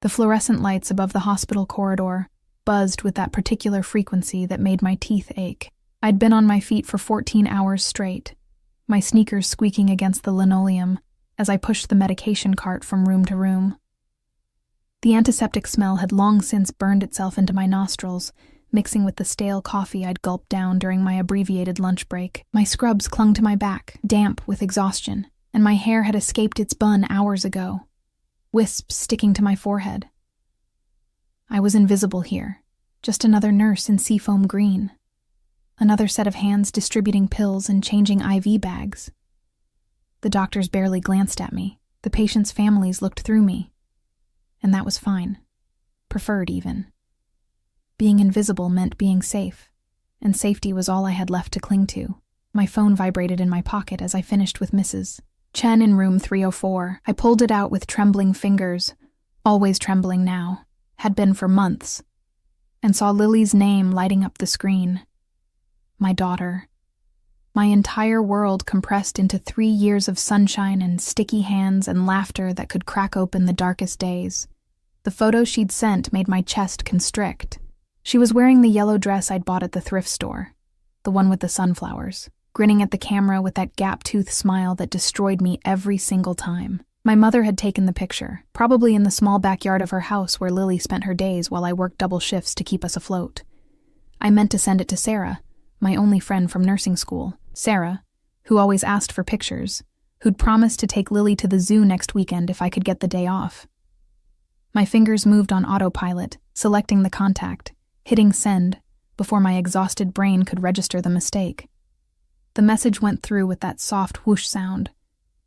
The fluorescent lights above the hospital corridor buzzed with that particular frequency that made my teeth ache. I'd been on my feet for 14 hours straight, my sneakers squeaking against the linoleum as I pushed the medication cart from room to room. The antiseptic smell had long since burned itself into my nostrils, mixing with the stale coffee I'd gulped down during my abbreviated lunch break. My scrubs clung to my back, damp with exhaustion, and my hair had escaped its bun hours ago, wisps sticking to my forehead. I was invisible here, just another nurse in seafoam green, another set of hands distributing pills and changing IV bags. The doctors barely glanced at me. The patients' families looked through me. And that was fine. Preferred, even. Being invisible meant being safe, and safety was all I had left to cling to. My phone vibrated in my pocket as I finished with Mrs. Chen in room 304. I pulled it out with trembling fingers, always trembling now, had been for months, and saw Lily's name lighting up the screen. My daughter. My entire world compressed into 3 years of sunshine and sticky hands and laughter that could crack open the darkest days. The photo she'd sent made my chest constrict. She was wearing the yellow dress I'd bought at the thrift store, the one with the sunflowers, grinning at the camera with that gap-toothed smile that destroyed me every single time. My mother had taken the picture, probably in the small backyard of her house where Lily spent her days while I worked double shifts to keep us afloat. I meant to send it to Sarah, my only friend from nursing school. Sarah, who always asked for pictures, who'd promised to take Lily to the zoo next weekend if I could get the day off. My fingers moved on autopilot, selecting the contact, hitting send, before my exhausted brain could register the mistake. The message went through with that soft whoosh sound.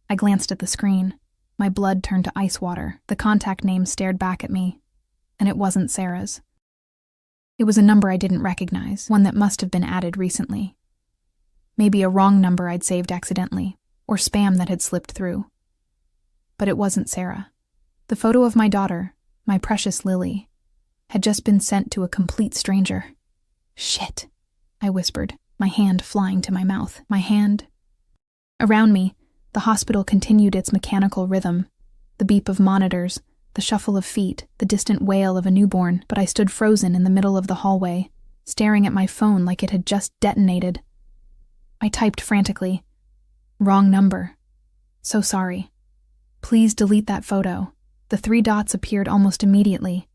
I glanced at the screen. My blood turned to ice water. The contact name stared back at me, and it wasn't Sarah's. It was a number I didn't recognize, one that must have been added recently. Maybe a wrong number I'd saved accidentally, or spam that had slipped through. But it wasn't Sarah. The photo of my daughter, my precious Lily, had just been sent to a complete stranger. Shit, I whispered, my hand flying to my mouth. My hand. Around me, the hospital continued its mechanical rhythm, the beep of monitors, the shuffle of feet, the distant wail of a newborn, but I stood frozen in the middle of the hallway, staring at my phone like it had just detonated. I typed frantically. Wrong number. So sorry. Please delete that photo. The 3 dots appeared almost immediately.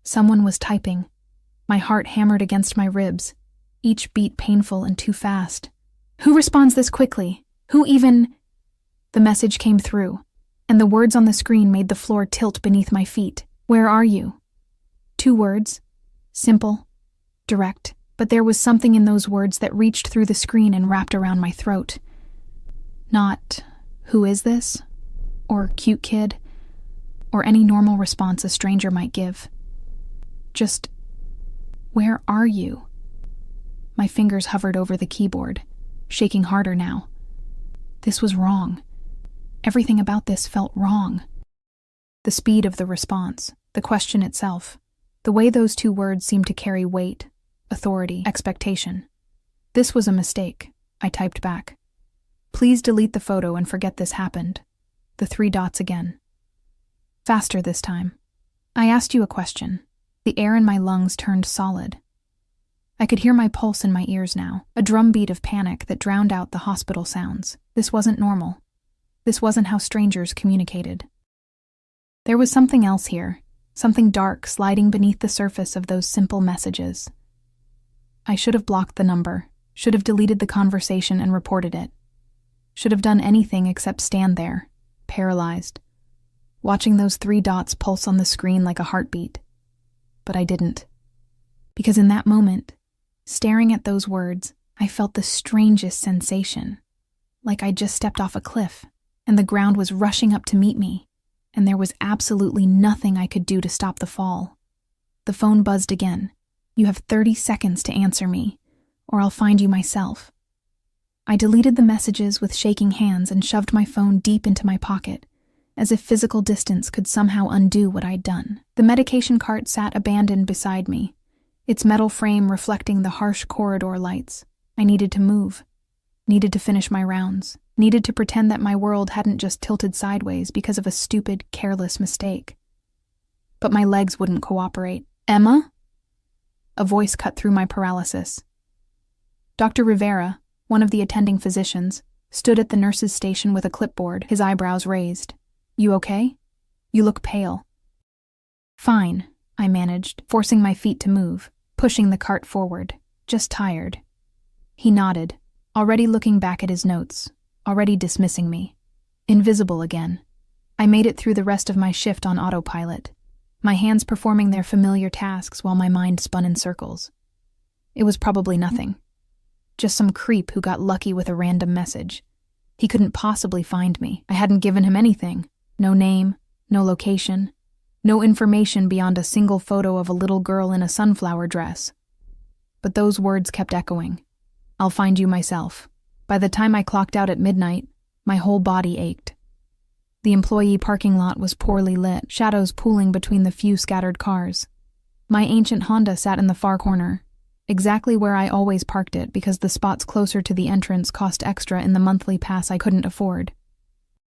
Someone was typing. My heart hammered against my ribs, each beat painful and too fast. Who responds this quickly? Who even... The message came through, and the words on the screen made the floor tilt beneath my feet. Where are you? 2 words. Simple. Direct. But there was something in those words that reached through the screen and wrapped around my throat. Not, who is this? Or cute kid? Or any normal response a stranger might give. Just, where are you? My fingers hovered over the keyboard, shaking harder now. This was wrong. Everything about this felt wrong. The speed of the response, the question itself, the way those 2 words seemed to carry weight, authority, expectation. This was a mistake, I typed back. Please delete the photo and forget this happened. The 3 dots again. Faster this time. I asked you a question. The air in my lungs turned solid. I could hear my pulse in my ears now, a drumbeat of panic that drowned out the hospital sounds. This wasn't normal. This wasn't how strangers communicated. There was something else here, something dark sliding beneath the surface of those simple messages. I should have blocked the number, should have deleted the conversation and reported it. Should have done anything except stand there, paralyzed, watching those 3 dots pulse on the screen like a heartbeat. But I didn't. Because in that moment, staring at those words, I felt the strangest sensation. Like I'd just stepped off a cliff, and the ground was rushing up to meet me, and there was absolutely nothing I could do to stop the fall. The phone buzzed again. You have 30 seconds to answer me, or I'll find you myself. I deleted the messages with shaking hands and shoved my phone deep into my pocket, as if physical distance could somehow undo what I'd done. The medication cart sat abandoned beside me, its metal frame reflecting the harsh corridor lights. I needed to move, needed to finish my rounds, needed to pretend that my world hadn't just tilted sideways because of a stupid, careless mistake. but my legs wouldn't cooperate. "Emma?" A voice cut through my paralysis. Dr. Rivera, one of the attending physicians, stood at the nurse's station with a clipboard, his eyebrows raised. "You okay? You look pale." "Fine," I managed, forcing my feet to move, pushing the cart forward. "Just tired." He nodded, already looking back at his notes, already dismissing me. Invisible again. I made it through the rest of my shift on autopilot, my hands performing their familiar tasks while my mind spun in circles. It was probably nothing. Just some creep who got lucky with a random message. He couldn't possibly find me. I hadn't given him anything. No name, no location, no information beyond a single photo of a little girl in a sunflower dress. But those words kept echoing. "I'll find you myself." By the time I clocked out at midnight, my whole body ached. The employee parking lot was poorly lit, shadows pooling between the few scattered cars. My ancient Honda sat in the far corner, exactly where I always parked it because the spots closer to the entrance cost extra in the monthly pass I couldn't afford.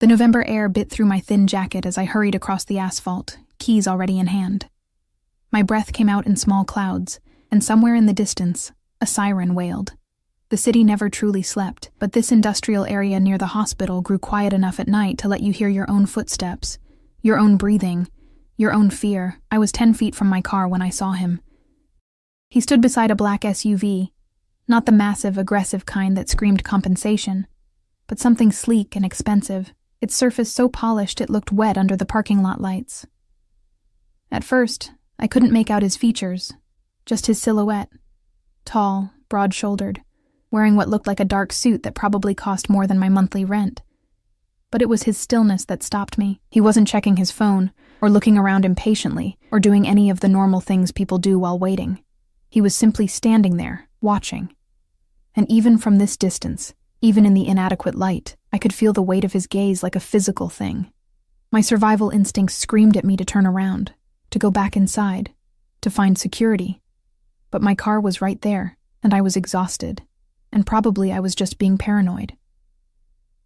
The November air bit through my thin jacket as I hurried across the asphalt, keys already in hand. My breath came out in small clouds, and somewhere in the distance, a siren wailed. The city never truly slept, but this industrial area near the hospital grew quiet enough at night to let you hear your own footsteps, your own breathing, your own fear. I was 10 feet from my car when I saw him. He stood beside a black SUV, not the massive, aggressive kind that screamed compensation, but something sleek and expensive, its surface so polished it looked wet under the parking lot lights. At first, I couldn't make out his features, just his silhouette. Tall, broad-shouldered, wearing what looked like a dark suit that probably cost more than my monthly rent. But it was his stillness that stopped me. He wasn't checking his phone, or looking around impatiently, or doing any of the normal things people do while waiting. He was simply standing there, watching. And even from this distance, even in the inadequate light, I could feel the weight of his gaze like a physical thing. My survival instincts screamed at me to turn around, to go back inside, to find security. But my car was right there, and I was exhausted. And probably I was just being paranoid.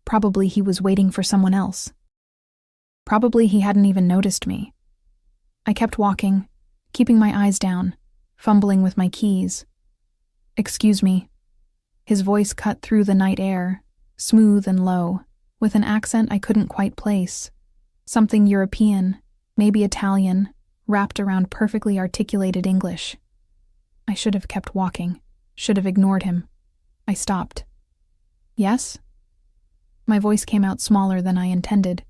Probably he was waiting for someone else. Probably he hadn't even noticed me. I kept walking, keeping my eyes down, fumbling with my keys. "Excuse me." His voice cut through the night air, smooth and low, with an accent I couldn't quite place. Something European, maybe Italian, wrapped around perfectly articulated English. I should have kept walking, should have ignored him. I stopped. "Yes?" My voice came out smaller than I intended,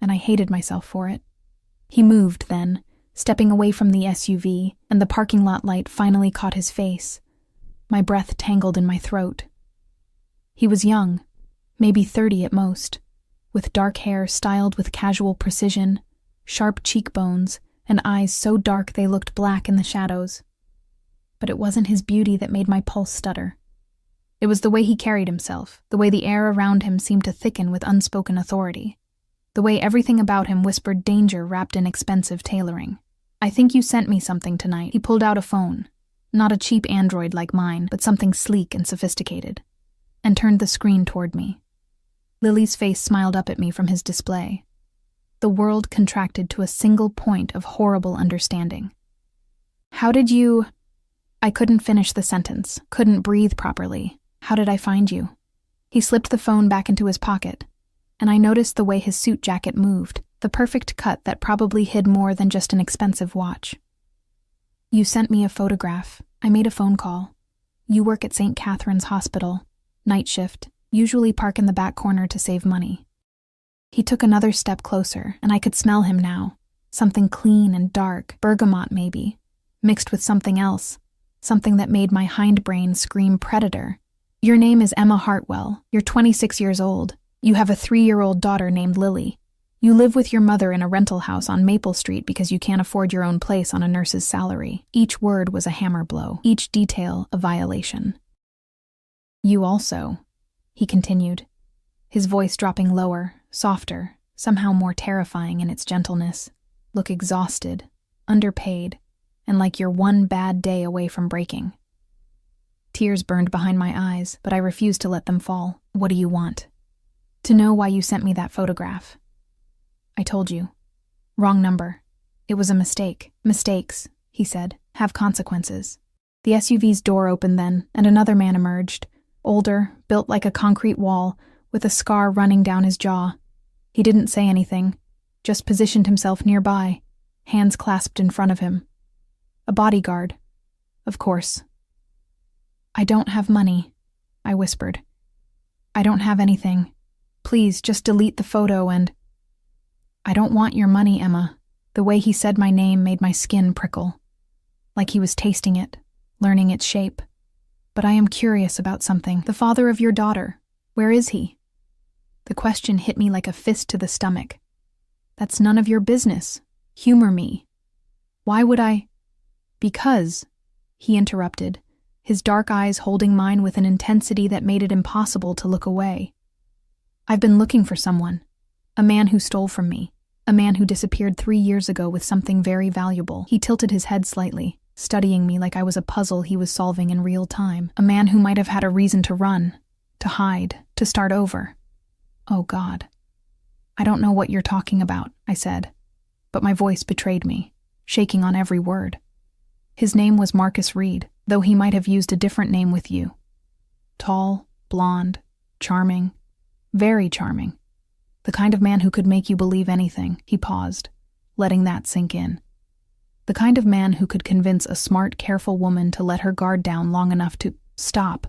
and I hated myself for it. He moved then, stepping away from the SUV, and the parking lot light finally caught his face. My breath tangled in my throat. He was young, maybe 30 at most, with dark hair styled with casual precision, sharp cheekbones, and eyes so dark they looked black in the shadows. But it wasn't his beauty that made my pulse stutter. It was the way he carried himself, the way the air around him seemed to thicken with unspoken authority, the way everything about him whispered danger wrapped in expensive tailoring. "I think you sent me something tonight." He pulled out a phone, not a cheap Android like mine, but something sleek and sophisticated, and turned the screen toward me. Lily's face smiled up at me from his display. The world contracted to a single point of horrible understanding. "How did you—" I couldn't finish the sentence, couldn't breathe properly. "How did I find you?" He slipped the phone back into his pocket, and I noticed the way his suit jacket moved, the perfect cut that probably hid more than just an expensive watch. "You sent me a photograph. I made a phone call. You work at St. Catherine's Hospital, night shift, usually park in the back corner to save money." He took another step closer, and I could smell him now. Something clean and dark, bergamot maybe, mixed with something else, something that made my hindbrain scream predator. "Your name is Emma Hartwell. You're 26 years old. You have a 3-year-old daughter named Lily. You live with your mother in a rental house on Maple Street because you can't afford your own place on a nurse's salary." Each word was a hammer blow, each detail a violation. "You also," he continued, his voice dropping lower, softer, somehow more terrifying in its gentleness, "look exhausted, underpaid, and like you're one bad day away from breaking." Tears burned behind my eyes, but I refused to let them fall. "What do you want?" "To know why you sent me that photograph." "I told you. Wrong number." It was a mistake. Mistakes, he said, have consequences. The SUV's door opened then, and another man emerged, older, built like a concrete wall, with a scar running down his jaw. He didn't say anything, just positioned himself nearby, hands clasped in front of him. A bodyguard, of course. "I don't have money," I whispered. "I don't have anything. Please, just delete the photo and—" "I don't want your money, Emma." The way he said my name made my skin prickle, like he was tasting it, learning its shape. "But I am curious about something. The father of your daughter, where is he?" The question hit me like a fist to the stomach. "That's none of your business. Humor me." "Why would I—" "Because," he interrupted, his dark eyes holding mine with an intensity that made it impossible to look away. "I've been looking for someone. A man who stole from me. A man who disappeared 3 years ago with something very valuable." He tilted his head slightly, studying me like I was a puzzle he was solving in real time. "A man who might have had a reason to run, to hide, to start over." "Oh God. I don't know what you're talking about," I said, but my voice betrayed me, shaking on every word. "His name was Marcus Reed, though he might have used a different name with you. Tall, blonde, charming, very charming. The kind of man who could make you believe anything." He paused, letting that sink in. "The kind of man who could convince a smart, careful woman to let her guard down long enough to stop."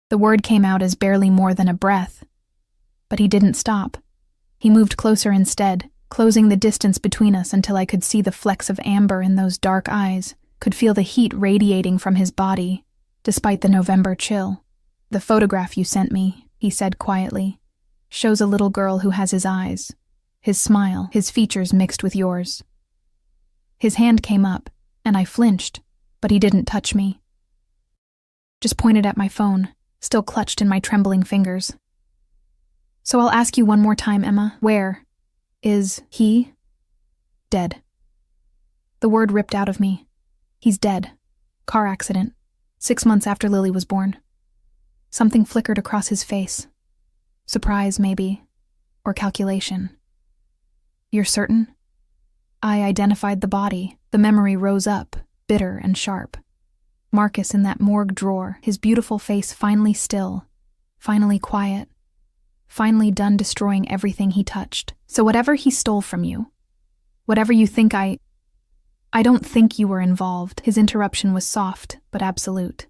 The word came out as barely more than a breath. But he didn't stop. He moved closer instead, closing the distance between us until I could see the flecks of amber in those dark eyes, could feel the heat radiating from his body, despite the November chill. "The photograph you sent me," he said quietly, "shows a little girl who has his eyes, his smile, his features mixed with yours." His hand came up, and I flinched, but he didn't touch me. Just pointed at my phone, still clutched in my trembling fingers. "So I'll ask you one more time, Emma. Where is he?" "Dead." The word ripped out of me. "He's dead. Car accident. 6 months after Lily was born." Something flickered across his face. Surprise, maybe, or calculation. "You're certain?" I identified the body. The memory rose up, bitter and sharp. Marcus in that morgue drawer, his beautiful face finally still, finally quiet, finally done destroying everything he touched. "So whatever he stole from you, whatever you think I don't think you were involved." His interruption was soft, but absolute.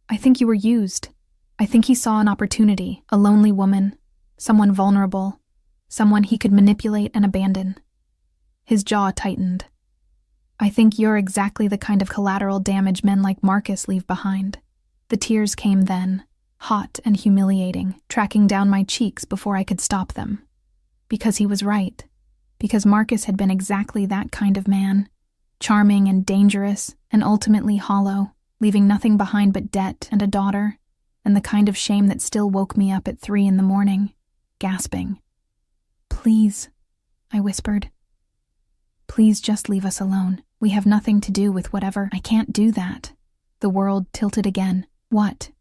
"I think you were used. I think he saw an opportunity, a lonely woman, someone vulnerable, someone he could manipulate and abandon." His jaw tightened. "I think you're exactly the kind of collateral damage men like Marcus leave behind." The tears came then, hot and humiliating, tracking down my cheeks before I could stop them. Because he was right. Because Marcus had been exactly that kind of man, charming and dangerous and ultimately hollow, leaving nothing behind but debt and a daughter, and the kind of shame that still woke me up at 3 a.m, gasping. "Please," I whispered. "Please just leave us alone. We have nothing to do with whatever—" "I can't do that." The world tilted again. "What?"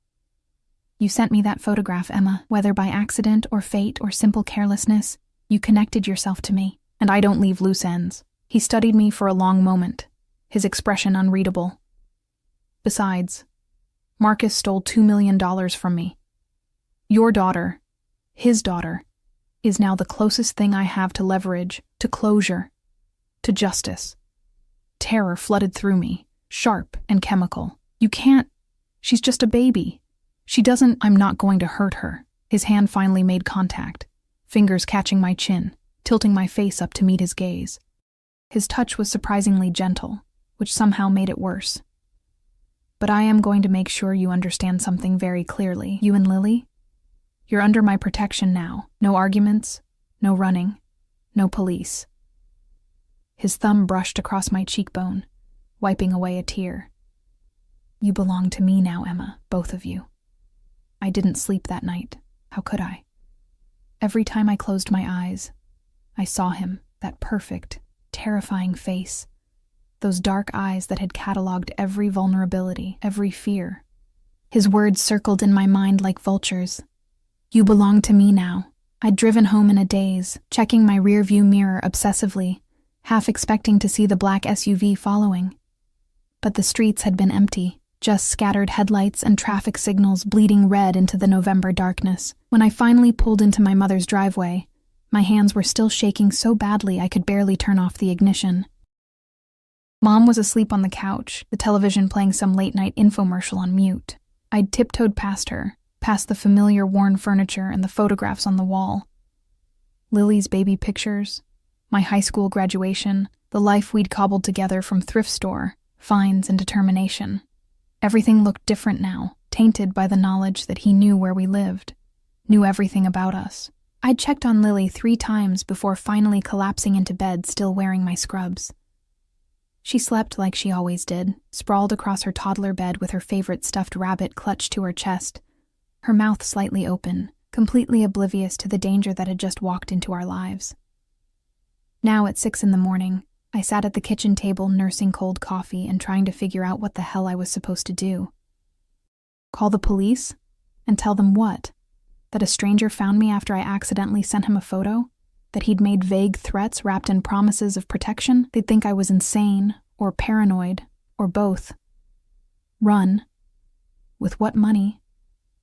"You sent me that photograph, Emma. Whether by accident or fate or simple carelessness, you connected yourself to me, and I don't leave loose ends." He studied me for a long moment, his expression unreadable. "Besides, Marcus stole $2 million from me. Your daughter, his daughter, is now the closest thing I have to leverage, to closure, to justice." Terror flooded through me, sharp and chemical. "You can't. She's just a baby. She doesn't—" "I'm not going to hurt her." His hand finally made contact, fingers catching my chin, tilting my face up to meet his gaze. His touch was surprisingly gentle, which somehow made it worse. "But I am going to make sure you understand something very clearly. You and Lily? You're under my protection now. No arguments, no running, no police." His thumb brushed across my cheekbone, wiping away a tear. "You belong to me now, Emma, both of you." I didn't sleep that night. How could I? Every time I closed my eyes, I saw him, that perfect, terrifying face, those dark eyes that had cataloged every vulnerability, every fear. His words circled in my mind like vultures. "You belong to me now." I'd driven home in a daze, checking my rearview mirror obsessively, half expecting to see the black SUV following. But the streets had been empty, just scattered headlights and traffic signals bleeding red into the November darkness. When I finally pulled into my mother's driveway, my hands were still shaking so badly I could barely turn off the ignition. Mom was asleep on the couch, the television playing some late-night infomercial on mute. I'd tiptoed past her, past the familiar worn furniture and the photographs on the wall. Lily's baby pictures, my high school graduation, the life we'd cobbled together from thrift store, fines, and determination. Everything looked different now, tainted by the knowledge that he knew where we lived, knew everything about us. I'd checked on Lily 3 times before finally collapsing into bed, still wearing my scrubs. She slept like she always did, sprawled across her toddler bed with her favorite stuffed rabbit clutched to her chest, her mouth slightly open, completely oblivious to the danger that had just walked into our lives. Now at 6 a.m, I sat at the kitchen table nursing cold coffee and trying to figure out what the hell I was supposed to do. Call the police? And tell them what? That a stranger found me after I accidentally sent him a photo? That he'd made vague threats wrapped in promises of protection? They'd think I was insane, or paranoid, or both. Run. With what money?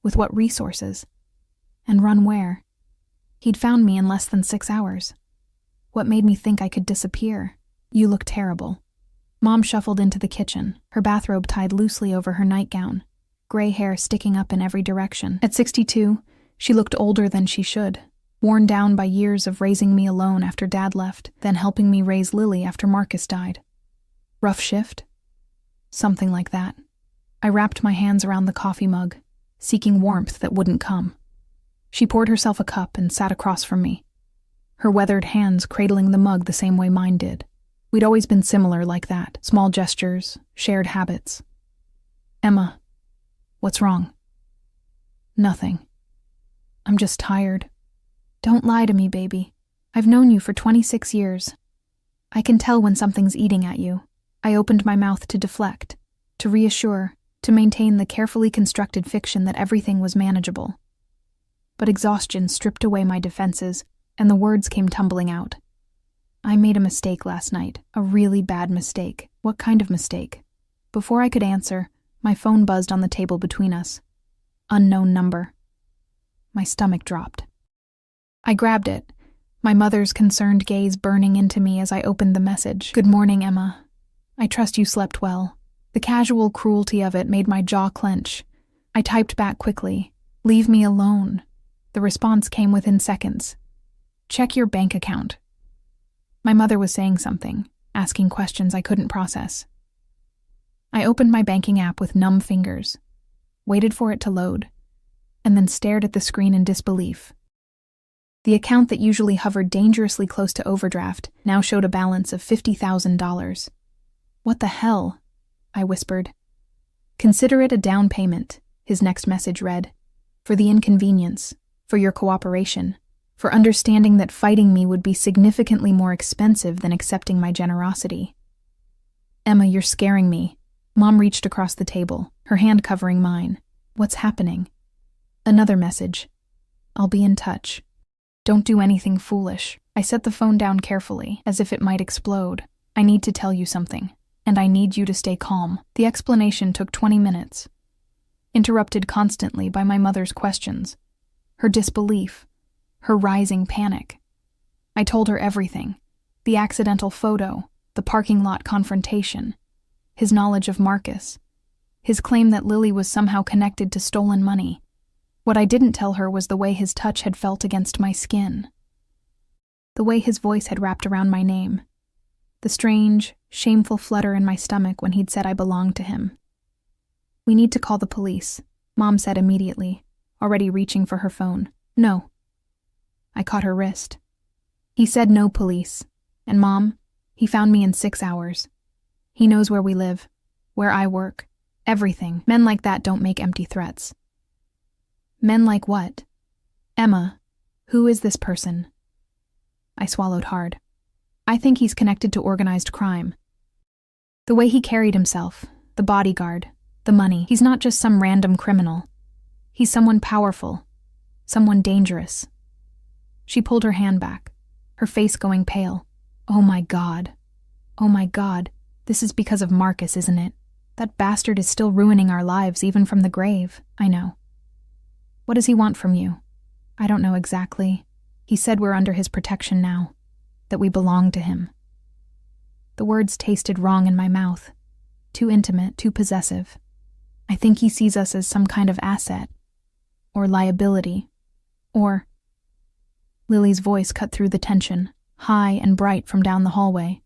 With what resources? And run where? He'd found me in less than 6 hours. What made me think I could disappear? You look terrible. Mom shuffled into the kitchen, her bathrobe tied loosely over her nightgown, gray hair sticking up in every direction. At 62, she looked older than she should, worn down by years of raising me alone after Dad left, then helping me raise Lily after Marcus died. Rough shift? Something like that. I wrapped my hands around the coffee mug, seeking warmth that wouldn't come. She poured herself a cup and sat across from me, her weathered hands cradling the mug the same way mine did. We'd always been similar like that, small gestures, shared habits. Emma, what's wrong? Nothing. I'm just tired. Don't lie to me, baby. I've known you for 26 years. I can tell when something's eating at you. I opened my mouth to deflect, to reassure, to maintain the carefully constructed fiction that everything was manageable. But exhaustion stripped away my defenses, and the words came tumbling out. I made a mistake last night, a really bad mistake. What kind of mistake? Before I could answer, my phone buzzed on the table between us. Unknown number. My stomach dropped. I grabbed it, my mother's concerned gaze burning into me as I opened the message. Good morning, Emma. I trust you slept well. The casual cruelty of it made my jaw clench. I typed back quickly. Leave me alone. The response came within seconds. Check your bank account. My mother was saying something, asking questions I couldn't process. I opened my banking app with numb fingers, waited for it to load, and then stared at the screen in disbelief. The account that usually hovered dangerously close to overdraft now showed a balance of $50,000. What the hell? I whispered. Consider it a down payment, his next message read. For the inconvenience, for your cooperation, for understanding that fighting me would be significantly more expensive than accepting my generosity. Emma, you're scaring me. Mom reached across the table, her hand covering mine. What's happening? Another message. I'll be in touch. Don't do anything foolish. I set the phone down carefully, as if it might explode. I need to tell you something, and I need you to stay calm. The explanation took 20 minutes, interrupted constantly by my mother's questions, her disbelief, her rising panic. I told her everything. The accidental photo, the parking lot confrontation, his knowledge of Marcus, his claim that Lily was somehow connected to stolen money. What I didn't tell her was the way his touch had felt against my skin, the way his voice had wrapped around my name, the strange, shameful flutter in my stomach when he'd said I belonged to him. We need to call the police, Mom said immediately, already reaching for her phone. No. I caught her wrist. He said no police. And Mom, he found me in 6 hours. He knows where we live, where I work, everything. Men like that don't make empty threats. Men like what? Emma, who is this person? I swallowed hard. I think he's connected to organized crime. The way he carried himself, the bodyguard, the money. He's not just some random criminal. He's someone powerful, someone dangerous. She pulled her hand back, her face going pale. Oh my God. Oh my God. This is because of Marcus, isn't it? That bastard is still ruining our lives, even from the grave. I know. What does he want from you? I don't know exactly. He said we're under his protection now, that we belong to him. The words tasted wrong in my mouth. Too intimate, too possessive. I think he sees us as some kind of asset, or liability, or... Lily's voice cut through the tension, high and bright from down the hallway.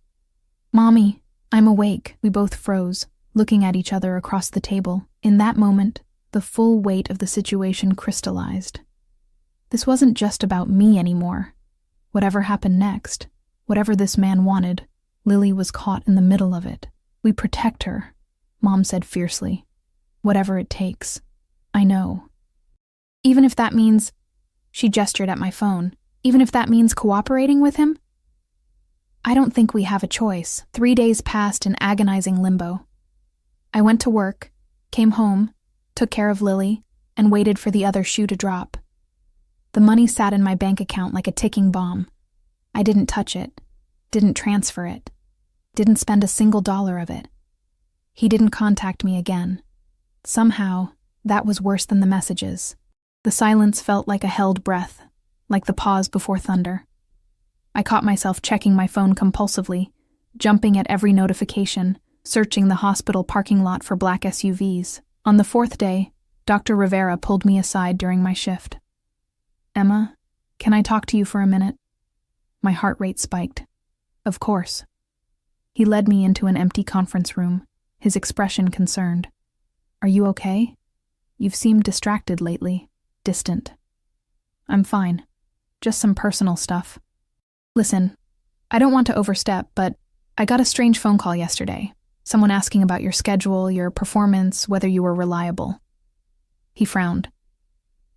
Mommy, I'm awake. We both froze, looking at each other across the table. In that moment, the full weight of the situation crystallized. This wasn't just about me anymore. Whatever happened next, whatever this man wanted, Lily was caught in the middle of it. We protect her, Mom said fiercely. Whatever it takes. I know. Even if that means... She gestured at my phone. Even if that means cooperating with him? I don't think we have a choice. 3 days passed in agonizing limbo. I went to work, came home, took care of Lily, and waited for the other shoe to drop. The money sat in my bank account like a ticking bomb. I didn't touch it, didn't transfer it, didn't spend a single dollar of it. He didn't contact me again. Somehow, that was worse than the messages. The silence felt like a held breath, like the pause before thunder. I caught myself checking my phone compulsively, jumping at every notification, searching the hospital parking lot for black SUVs. On the 4th day, Dr. Rivera pulled me aside during my shift. Emma, can I talk to you for a minute? My heart rate spiked. Of course. He led me into an empty conference room, his expression concerned. Are you okay? You've seemed distracted lately, distant. I'm fine. Just some personal stuff. Listen, I don't want to overstep, but I got a strange phone call yesterday. Someone asking about your schedule, your performance, whether you were reliable. He frowned.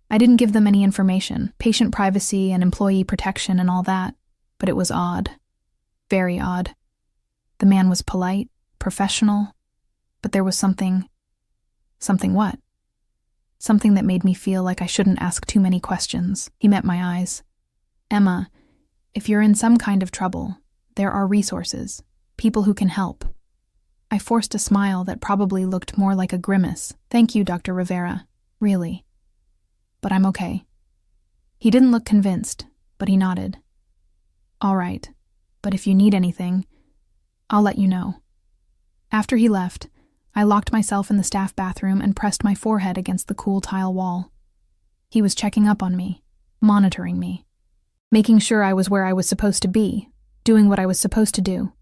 I didn't give them any information, patient privacy and employee protection and all that, but it was odd. Very odd. The man was polite, professional, but there was something... Something what? Something that made me feel like I shouldn't ask too many questions. He met my eyes. Emma, if you're in some kind of trouble, there are resources, people who can help. I forced a smile that probably looked more like a grimace. Thank you, Dr. Rivera. Really. But I'm okay. He didn't look convinced, but he nodded. All right, but if you need anything, I'll let you know. After he left, I locked myself in the staff bathroom and pressed my forehead against the cool tile wall. He was checking up on me, monitoring me, making sure I was where I was supposed to be, doing what I was supposed to do.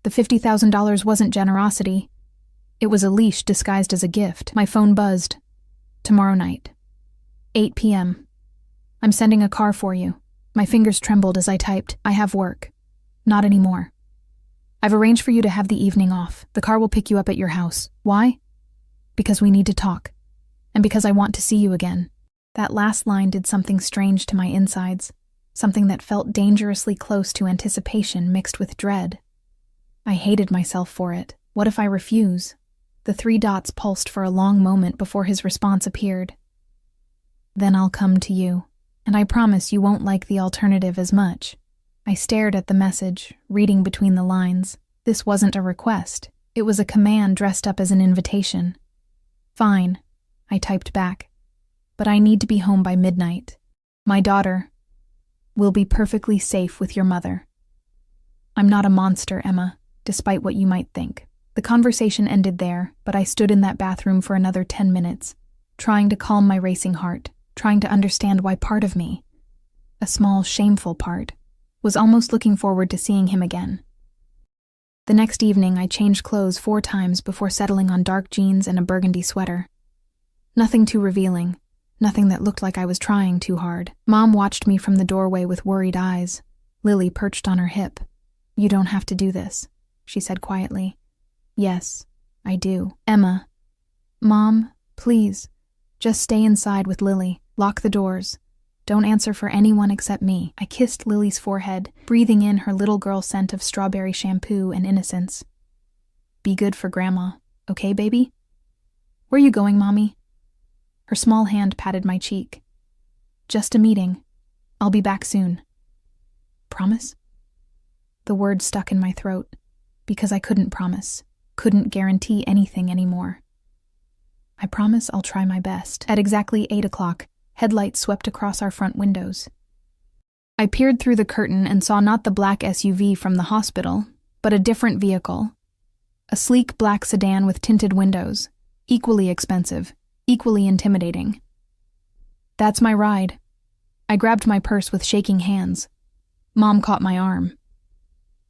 The $50,000 wasn't generosity. It was a leash disguised as a gift. My phone buzzed. Tomorrow night. 8 p.m. I'm sending a car for you. My fingers trembled as I typed, I have work. Not anymore. I've arranged for you to have the evening off. The car will pick you up at your house. Why? Because we need to talk. And because I want to see you again. That last line did something strange to my insides. Something that felt dangerously close to anticipation mixed with dread. I hated myself for it. What if I refuse? The 3 dots pulsed for a long moment before his response appeared. Then I'll come to you, and I promise you won't like the alternative as much. I stared at the message, reading between the lines. This wasn't a request. It was a command dressed up as an invitation. Fine, I typed back. But I need to be home by midnight. My daughter will be perfectly safe with your mother. I'm not a monster, Emma, despite what you might think. The conversation ended there, but I stood in that bathroom for another 10 minutes, trying to calm my racing heart, trying to understand why part of me, a small, shameful part, was almost looking forward to seeing him again. The next evening, I changed clothes 4 times before settling on dark jeans and a burgundy sweater. Nothing too revealing, nothing that looked like I was trying too hard. Mom watched me from the doorway with worried eyes, Lily perched on her hip. You don't have to do this, she said quietly. Yes, I do. Emma. Mom, please, just stay inside with Lily. Lock the doors. Don't answer for anyone except me. I kissed Lily's forehead, breathing in her little girl scent of strawberry shampoo and innocence. Be good for Grandma, okay, baby? Where you going, Mommy? Her small hand patted my cheek. Just a meeting. I'll be back soon. Promise? The word stuck in my throat, because I couldn't promise, couldn't guarantee anything anymore. I promise I'll try my best. At exactly 8 o'clock, headlights swept across our front windows. I peered through the curtain and saw not the black SUV from the hospital, but a different vehicle. A sleek black sedan with tinted windows, equally expensive, equally intimidating. That's my ride. I grabbed my purse with shaking hands. Mom caught my arm.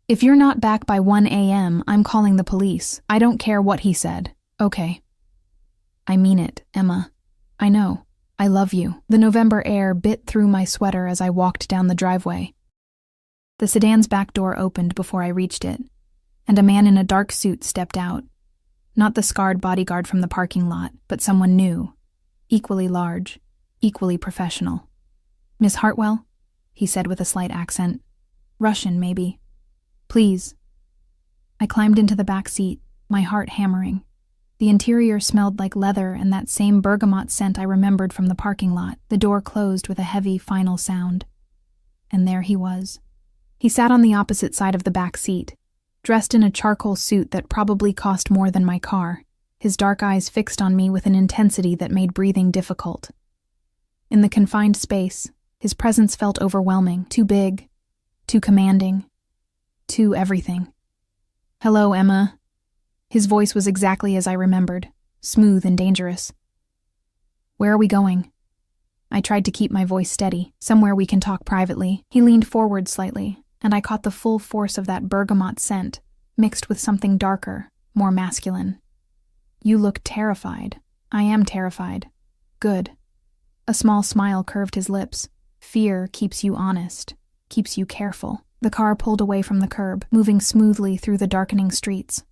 If you're not back by 1 a.m., I'm calling the police. I don't care what he said. Okay. I mean it, Emma. I know. I love you. The November air bit through my sweater as I walked down the driveway. The sedan's back door opened before I reached it, and a man in a dark suit stepped out. Not the scarred bodyguard from the parking lot, but someone new, equally large, equally professional. Miss Hartwell? He said with a slight accent. Russian, maybe. Please. I climbed into the back seat, my heart hammering. The interior smelled like leather and that same bergamot scent I remembered from the parking lot. The door closed with a heavy, final sound. And there he was. He sat on the opposite side of the back seat, dressed in a charcoal suit that probably cost more than my car, his dark eyes fixed on me with an intensity that made breathing difficult. In the confined space, his presence felt overwhelming, too big, too commanding, too everything. Hello, Emma. His voice was exactly as I remembered, smooth and dangerous. Where are we going? I tried to keep my voice steady. Somewhere we can talk privately. He leaned forward slightly, and I caught the full force of that bergamot scent, mixed with something darker, more masculine. You look terrified. I am terrified. Good. A small smile curved his lips. Fear keeps you honest, keeps you careful. The car pulled away from the curb, moving smoothly through the darkening streets.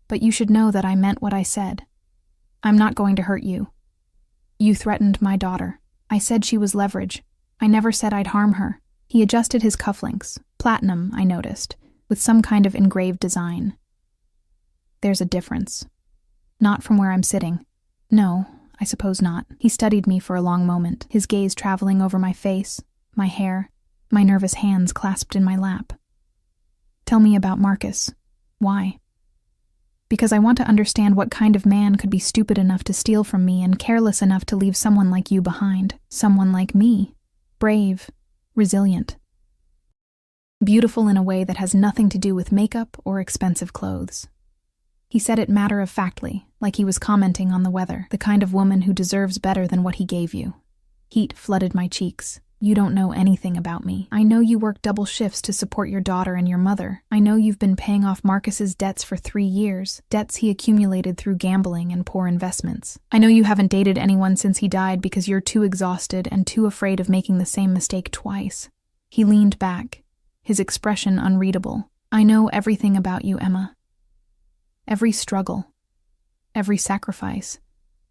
But you should know that I meant what I said. I'm not going to hurt you. You threatened my daughter. I said she was leverage. I never said I'd harm her. He adjusted his cufflinks, platinum, I noticed, with some kind of engraved design. There's a difference. Not from where I'm sitting. No, I suppose not. He studied me for a long moment, his gaze traveling over my face, my hair, my nervous hands clasped in my lap. Tell me about Marcus. Why? Because I want to understand what kind of man could be stupid enough to steal from me and careless enough to leave someone like you behind. Someone like me. Brave. Resilient. Beautiful in a way that has nothing to do with makeup or expensive clothes. He said it matter-of-factly, like he was commenting on the weather, the kind of woman who deserves better than what he gave you. Heat flooded my cheeks. You don't know anything about me. I know you work double shifts to support your daughter and your mother. I know you've been paying off Marcus's debts for 3 years, debts he accumulated through gambling and poor investments. I know you haven't dated anyone since he died because you're too exhausted and too afraid of making the same mistake twice. He leaned back, his expression unreadable. I know everything about you, Emma. Every struggle, every sacrifice,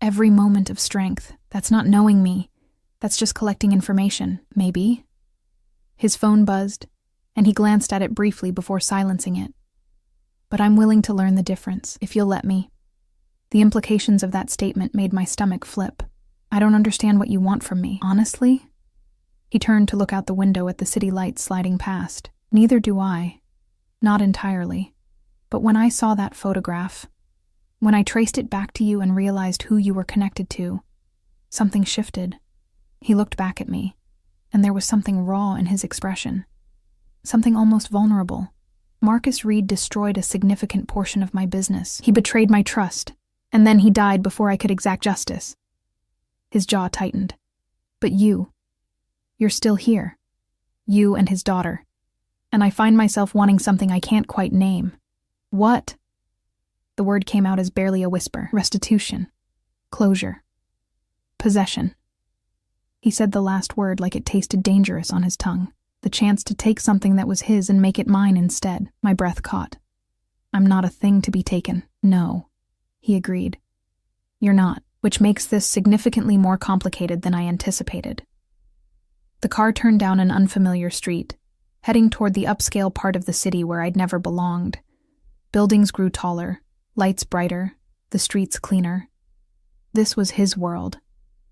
every moment of strength. That's not knowing me. That's just collecting information, maybe. His phone buzzed, and he glanced at it briefly before silencing it. But I'm willing to learn the difference, if you'll let me. The implications of that statement made my stomach flip. I don't understand what you want from me, honestly. He turned to look out the window at the city lights sliding past. Neither do I. Not entirely. But when I saw that photograph, when I traced it back to you and realized who you were connected to, something shifted. He looked back at me, and there was something raw in his expression. Something almost vulnerable. Marcus Reed destroyed a significant portion of my business. He betrayed my trust, and then he died before I could exact justice. His jaw tightened. But you're still here. You and his daughter. And I find myself wanting something I can't quite name. What? The word came out as barely a whisper. Restitution. Closure. Possession. He said the last word like it tasted dangerous on his tongue. The chance to take something that was his and make it mine instead. My breath caught. I'm not a thing to be taken. No. He agreed. You're not, which makes this significantly more complicated than I anticipated. The car turned down an unfamiliar street, heading toward the upscale part of the city where I'd never belonged. Buildings grew taller, lights brighter, the streets cleaner. This was his world.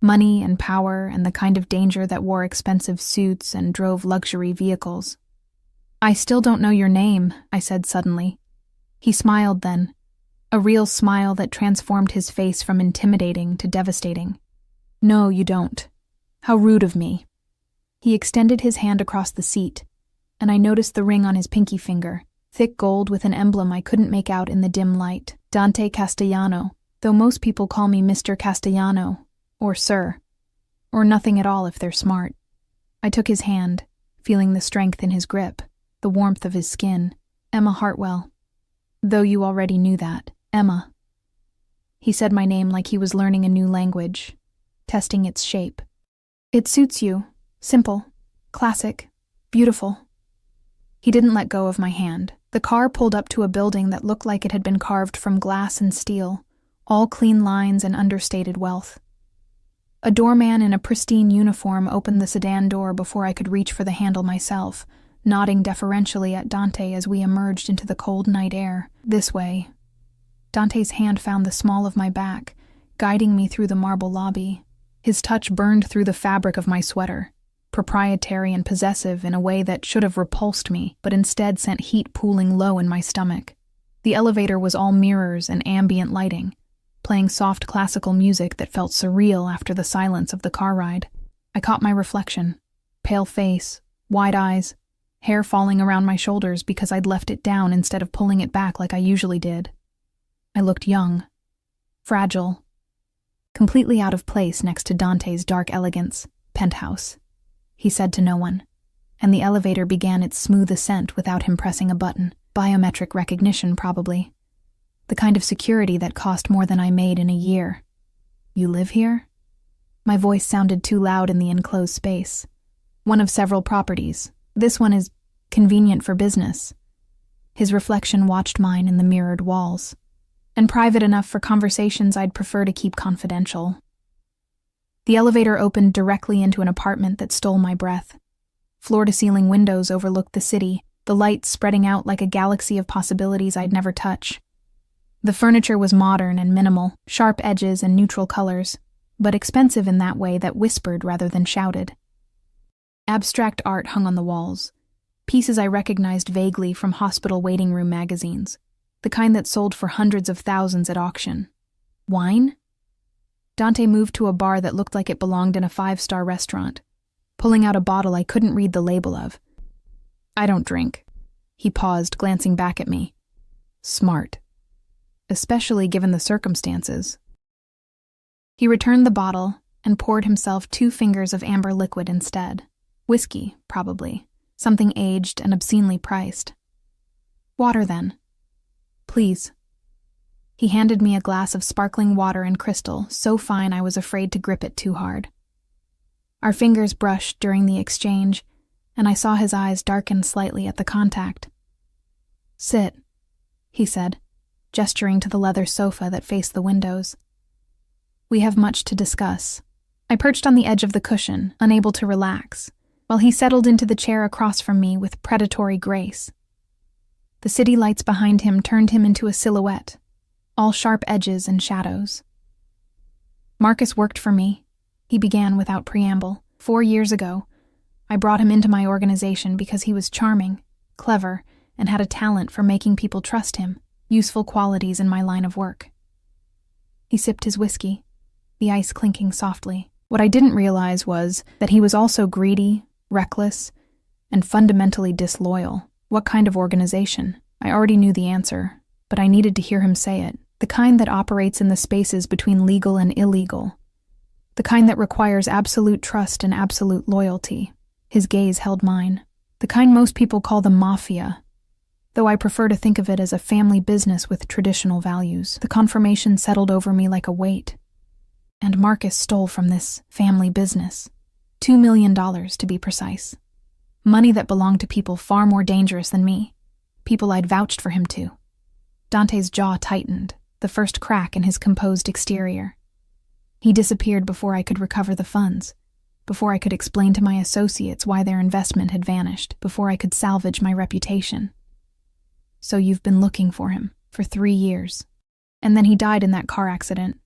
Money and power and the kind of danger that wore expensive suits and drove luxury vehicles. I still don't know your name, I said suddenly. He smiled then, a real smile that transformed his face from intimidating to devastating. No, you don't. How rude of me. He extended his hand across the seat, and I noticed the ring on his pinky finger, thick gold with an emblem I couldn't make out in the dim light. Dante Castellano, though most people call me Mr. Castellano, or Sir, or nothing at all if they're smart. I took his hand, feeling the strength in his grip, the warmth of his skin. Emma Hartwell. Though you already knew that, Emma. He said my name like he was learning a new language, testing its shape. It suits you. Simple, classic, beautiful. He didn't let go of my hand. The car pulled up to a building that looked like it had been carved from glass and steel, all clean lines and understated wealth. A doorman in a pristine uniform opened the sedan door before I could reach for the handle myself, nodding deferentially at Dante as we emerged into the cold night air. This way. Dante's hand found the small of my back, guiding me through the marble lobby. His touch burned through the fabric of my sweater, proprietary and possessive in a way that should have repulsed me, but instead sent heat pooling low in my stomach. The elevator was all mirrors and ambient lighting, playing soft classical music that felt surreal after the silence of the car ride. I caught my reflection. Pale face, wide eyes, hair falling around my shoulders because I'd left it down instead of pulling it back like I usually did. I looked young, fragile, completely out of place next to Dante's dark elegance, penthouse. He said to no one, and the elevator began its smooth ascent without him pressing a button. Biometric recognition, probably. The kind of security that cost more than I made in a year. You live here? My voice sounded too loud in the enclosed space. One of several properties. This one is convenient for business. His reflection watched mine in the mirrored walls, and private enough for conversations I'd prefer to keep confidential. The elevator opened directly into an apartment that stole my breath. Floor-to-ceiling windows overlooked the city, the lights spreading out like a galaxy of possibilities I'd never touch. The furniture was modern and minimal, sharp edges and neutral colors, but expensive in that way that whispered rather than shouted. Abstract art hung on the walls, pieces I recognized vaguely from hospital waiting room magazines, the kind that sold for hundreds of thousands at auction. Wine? Dante moved to a bar that looked like it belonged in a 5-star restaurant, pulling out a bottle I couldn't read the label of. I don't drink. He paused, glancing back at me. Smart. Especially given the circumstances. He returned the bottle and poured himself 2 fingers of amber liquid instead. Whiskey, probably. Something aged and obscenely priced. Water, then. Please. He handed me a glass of sparkling water and crystal, so fine I was afraid to grip it too hard. Our fingers brushed during the exchange, and I saw his eyes darken slightly at the contact. Sit, he said, gesturing to the leather sofa that faced the windows. We have much to discuss. I perched on the edge of the cushion, unable to relax, while he settled into the chair across from me with predatory grace. The city lights behind him turned him into a silhouette, all sharp edges and shadows. Marcus worked for me, he began without preamble. 4 years ago, I brought him into my organization because he was charming, clever, and had a talent for making people trust him, useful qualities in my line of work. He sipped his whiskey, the ice clinking softly. What I didn't realize was that he was also greedy, reckless, and fundamentally disloyal. What kind of organization? I already knew the answer, but I needed to hear him say it. The kind that operates in the spaces between legal and illegal. The kind that requires absolute trust and absolute loyalty. His gaze held mine. The kind most people call the Mafia, though I prefer to think of it as a family business with traditional values. The confirmation settled over me like a weight. And Marcus stole from this family business. $2 million to be precise. Money that belonged to people far more dangerous than me. People I'd vouched for him to. Dante's jaw tightened, the first crack in his composed exterior. He disappeared before I could recover the funds, before I could explain to my associates why their investment had vanished, before I could salvage my reputation. So you've been looking for him for 3 years. And then he died in that car accident,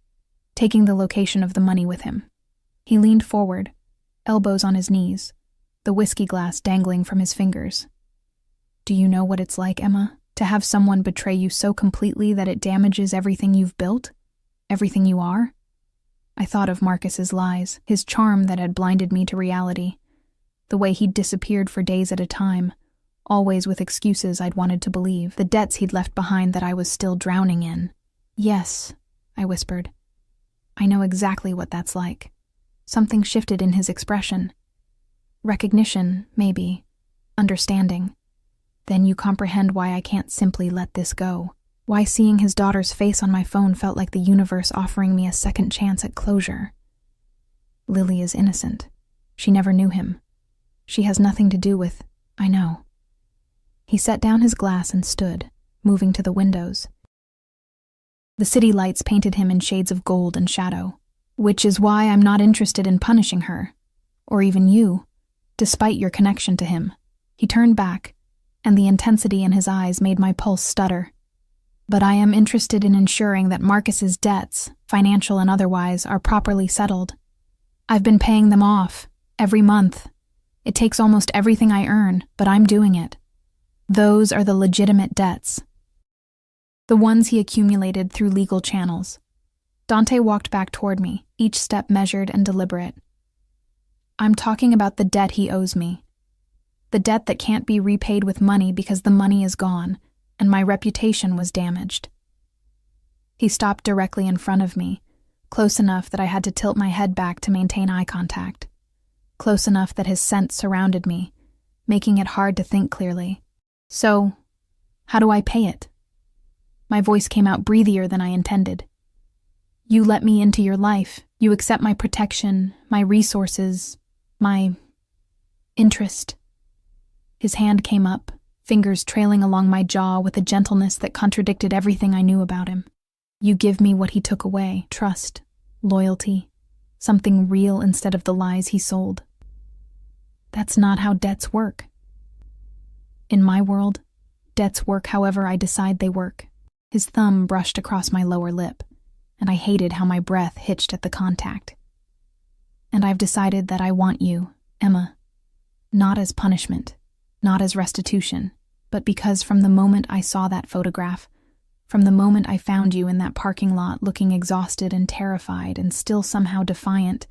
taking the location of the money with him. He leaned forward, elbows on his knees, the whiskey glass dangling from his fingers. Do you know what it's like, Emma? To have someone betray you so completely that it damages everything you've built? Everything you are? I thought of Marcus's lies, his charm that had blinded me to reality, the way he'd disappeared for days at a time, always with excuses I'd wanted to believe, the debts he'd left behind that I was still drowning in. Yes, I whispered. I know exactly what that's like. Something shifted in his expression. Recognition, maybe. Understanding. Then you comprehend why I can't simply let this go. Why seeing his daughter's face on my phone felt like the universe offering me a second chance at closure. Lily is innocent. She never knew him. She has nothing to do with... I know. He set down his glass and stood, moving to the windows. The city lights painted him in shades of gold and shadow, which is why I'm not interested in punishing her, or even you, despite your connection to him. He turned back, and the intensity in his eyes made my pulse stutter. But I am interested in ensuring that Marcus's debts, financial and otherwise, are properly settled. I've been paying them off, every month. It takes almost everything I earn, but I'm doing it. Those are the legitimate debts. The ones he accumulated through legal channels. Dante walked back toward me, each step measured and deliberate. I'm talking about the debt he owes me. The debt that can't be repaid with money because the money is gone, and my reputation was damaged. He stopped directly in front of me, close enough that I had to tilt my head back to maintain eye contact, close enough that his scent surrounded me, making it hard to think clearly. So, how do I pay it? My voice came out breathier than I intended. You let me into your life. You accept my protection, my resources, my interest. His hand came up, fingers trailing along my jaw with a gentleness that contradicted everything I knew about him. You give me what he took away, trust, loyalty, something real instead of the lies he sold. That's not how debts work. In my world, debts work however I decide they work. His thumb brushed across my lower lip, and I hated how my breath hitched at the contact. And I've decided that I want you, Emma, not as punishment, not as restitution, but because from the moment I saw that photograph, from the moment I found you in that parking lot looking exhausted and terrified and still somehow defiant,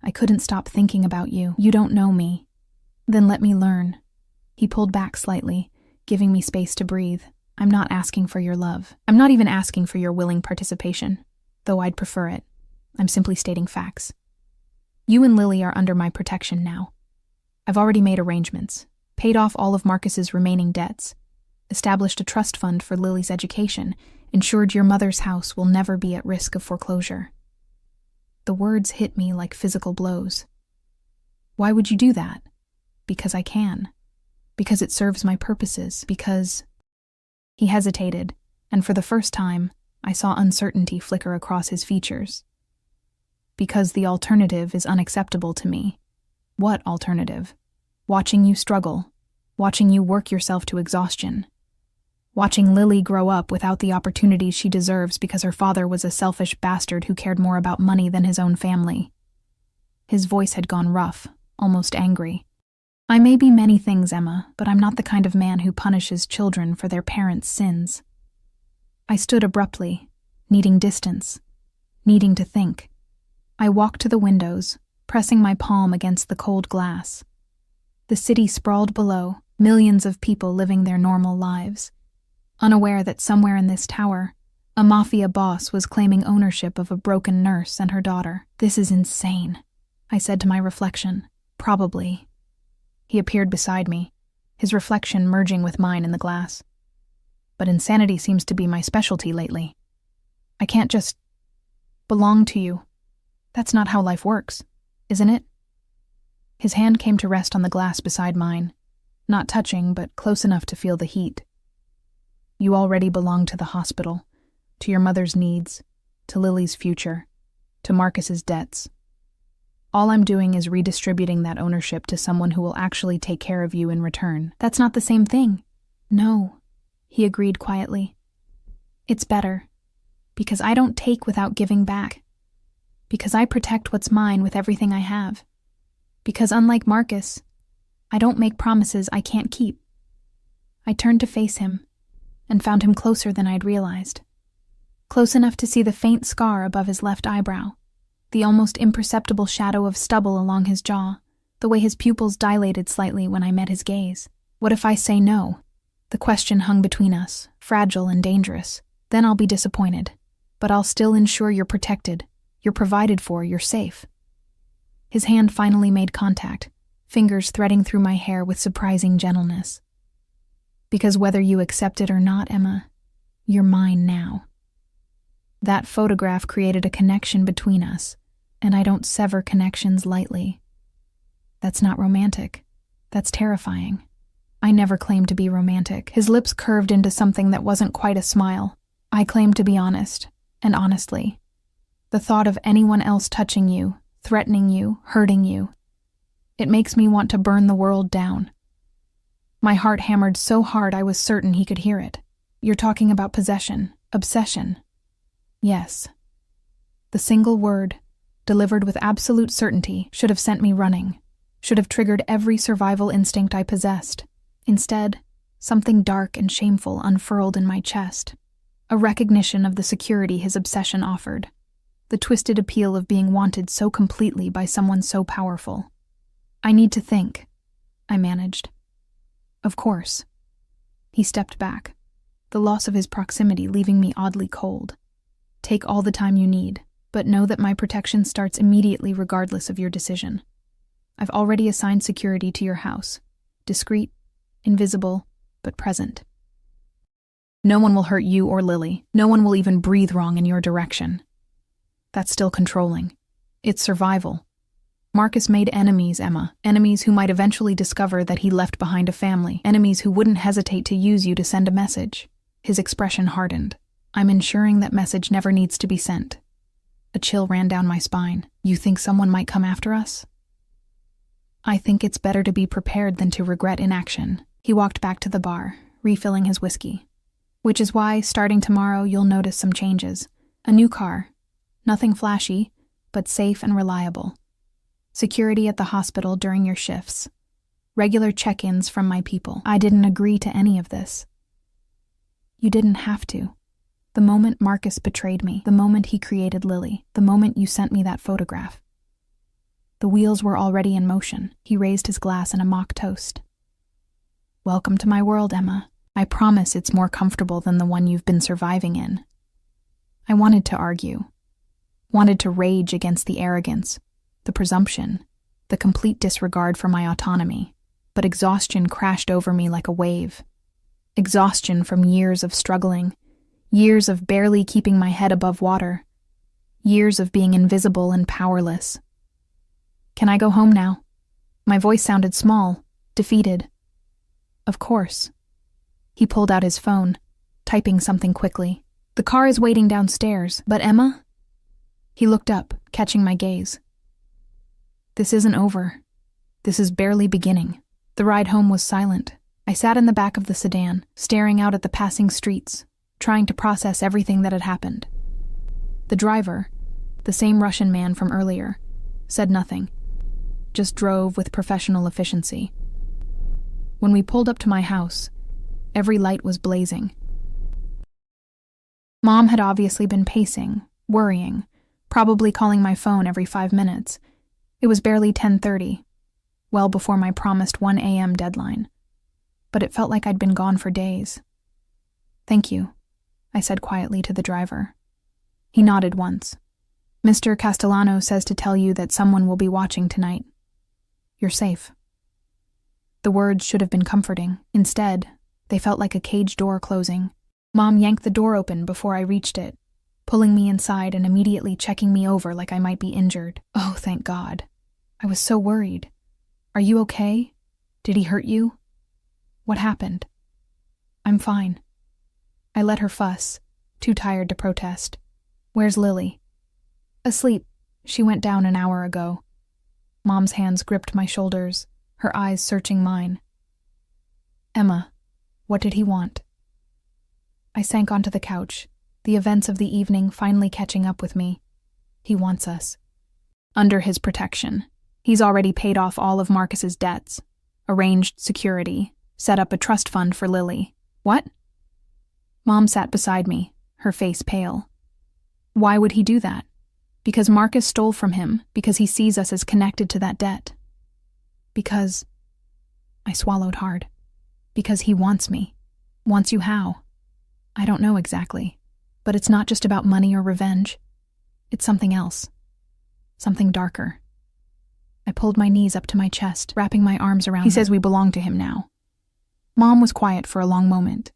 I couldn't stop thinking about you. You don't know me. Then let me learn. He pulled back slightly, giving me space to breathe. I'm not asking for your love. I'm not even asking for your willing participation, though I'd prefer it. I'm simply stating facts. You and Lily are under my protection now. I've already made arrangements, paid off all of Marcus's remaining debts, established a trust fund for Lily's education, ensured your mother's house will never be at risk of foreclosure. The words hit me like physical blows. Why would you do that? Because I can. Because it serves my purposes. Because... He hesitated, and for the first time, I saw uncertainty flicker across his features. Because the alternative is unacceptable to me. What alternative? Watching you struggle, watching you work yourself to exhaustion, watching Lily grow up without the opportunities she deserves because her father was a selfish bastard who cared more about money than his own family. His voice had gone rough, almost angry. I may be many things, Emma, but I'm not the kind of man who punishes children for their parents' sins. I stood abruptly, needing distance, needing to think. I walked to the windows, pressing my palm against the cold glass. The city sprawled below, millions of people living their normal lives, unaware that somewhere in this tower, a Mafia boss was claiming ownership of a broken nurse and her daughter. This is insane, I said to my reflection. Probably. He appeared beside me, his reflection merging with mine in the glass. But insanity seems to be my specialty lately. I can't just belong to you. That's not how life works, isn't it? His hand came to rest on the glass beside mine, not touching, but close enough to feel the heat. You already belong to the hospital, to your mother's needs, to Lily's future, to Marcus's debts. All I'm doing is redistributing that ownership to someone who will actually take care of you in return. That's not the same thing. No, he agreed quietly. It's better, because I don't take without giving back. Because I protect what's mine with everything I have. Because unlike Marcus, I don't make promises I can't keep. I turned to face him and found him closer than I'd realized. Close enough to see the faint scar above his left eyebrow, the almost imperceptible shadow of stubble along his jaw, the way his pupils dilated slightly when I met his gaze. What if I say no? The question hung between us, fragile and dangerous. Then I'll be disappointed, but I'll still ensure you're protected, you're provided for, you're safe. His hand finally made contact, fingers threading through my hair with surprising gentleness. Because whether you accept it or not, Emma, you're mine now. That photograph created a connection between us, and I don't sever connections lightly. That's not romantic. That's terrifying. I never claimed to be romantic. His lips curved into something that wasn't quite a smile. I claimed to be honest, and honestly. The thought of anyone else touching you, threatening you, hurting you, it makes me want to burn the world down. My heart hammered so hard I was certain he could hear it. You're talking about possession, obsession. Yes. The single word, delivered with absolute certainty, should have sent me running, should have triggered every survival instinct I possessed. Instead, something dark and shameful unfurled in my chest. A recognition of the security his obsession offered. The twisted appeal of being wanted so completely by someone so powerful. I need to think, I managed. Of course. He stepped back, the loss of his proximity leaving me oddly cold. Take all the time you need, but know that my protection starts immediately regardless of your decision. I've already assigned security to your house. Discreet, invisible, but present. No one will hurt you or Lily. No one will even breathe wrong in your direction. That's still controlling. It's survival. Marcus made enemies, Emma. Enemies who might eventually discover that he left behind a family. Enemies who wouldn't hesitate to use you to send a message. His expression hardened. I'm ensuring that message never needs to be sent. A chill ran down my spine. You think someone might come after us? I think it's better to be prepared than to regret inaction. He walked back to the bar, refilling his whiskey. Which is why, starting tomorrow, you'll notice some changes. A new car. Nothing flashy, but safe and reliable. Security at the hospital during your shifts. Regular check-ins from my people. I didn't agree to any of this. You didn't have to. The moment Marcus betrayed me, the moment he created Lily, the moment you sent me that photograph. The wheels were already in motion. He raised his glass in a mock toast. Welcome to my world, Emma. I promise it's more comfortable than the one you've been surviving in. I wanted to argue. Wanted to rage against the arrogance, the presumption, the complete disregard for my autonomy, but exhaustion crashed over me like a wave. Exhaustion from years of struggling, years of barely keeping my head above water, years of being invisible and powerless. Can I go home now? My voice sounded small, defeated. Of course. He pulled out his phone, typing something quickly. The car is waiting downstairs, but Emma? He looked up, catching my gaze. This isn't over. This is barely beginning. The ride home was silent. I sat in the back of the sedan, staring out at the passing streets, trying to process everything that had happened. The driver, the same Russian man from earlier, said nothing, just drove with professional efficiency. When we pulled up to my house, every light was blazing. Mom had obviously been pacing, worrying, probably calling my phone every 5 minutes. It was barely 10:30, well before my promised 1 a.m. deadline. But it felt like I'd been gone for days. Thank you, I said quietly to the driver. He nodded once. Mr. Castellano says to tell you that someone will be watching tonight. You're safe. The words should have been comforting. Instead, they felt like a cage door closing. Mom yanked the door open before I reached it, pulling me inside and immediately checking me over like I might be injured. Oh, thank God. I was so worried. Are you okay? Did he hurt you? What happened? I'm fine. I let her fuss, too tired to protest. Where's Lily? Asleep. She went down an hour ago. Mom's hands gripped my shoulders, her eyes searching mine. Emma, what did he want? I sank onto the couch, the events of the evening finally catching up with me. He wants us. Under his protection. He's already paid off all of Marcus's debts, arranged security, Set up a trust fund for Lily. What? Mom sat beside me, her face pale. Why would he do that? Because Marcus stole from him, because he sees us as connected to that debt. Because... I swallowed hard. Because he wants me. Wants you how? I don't know exactly. But it's not just about money or revenge. It's something else. Something darker. I pulled my knees up to my chest, wrapping my arms around He says we belong to him now. Mom was quiet for a long moment.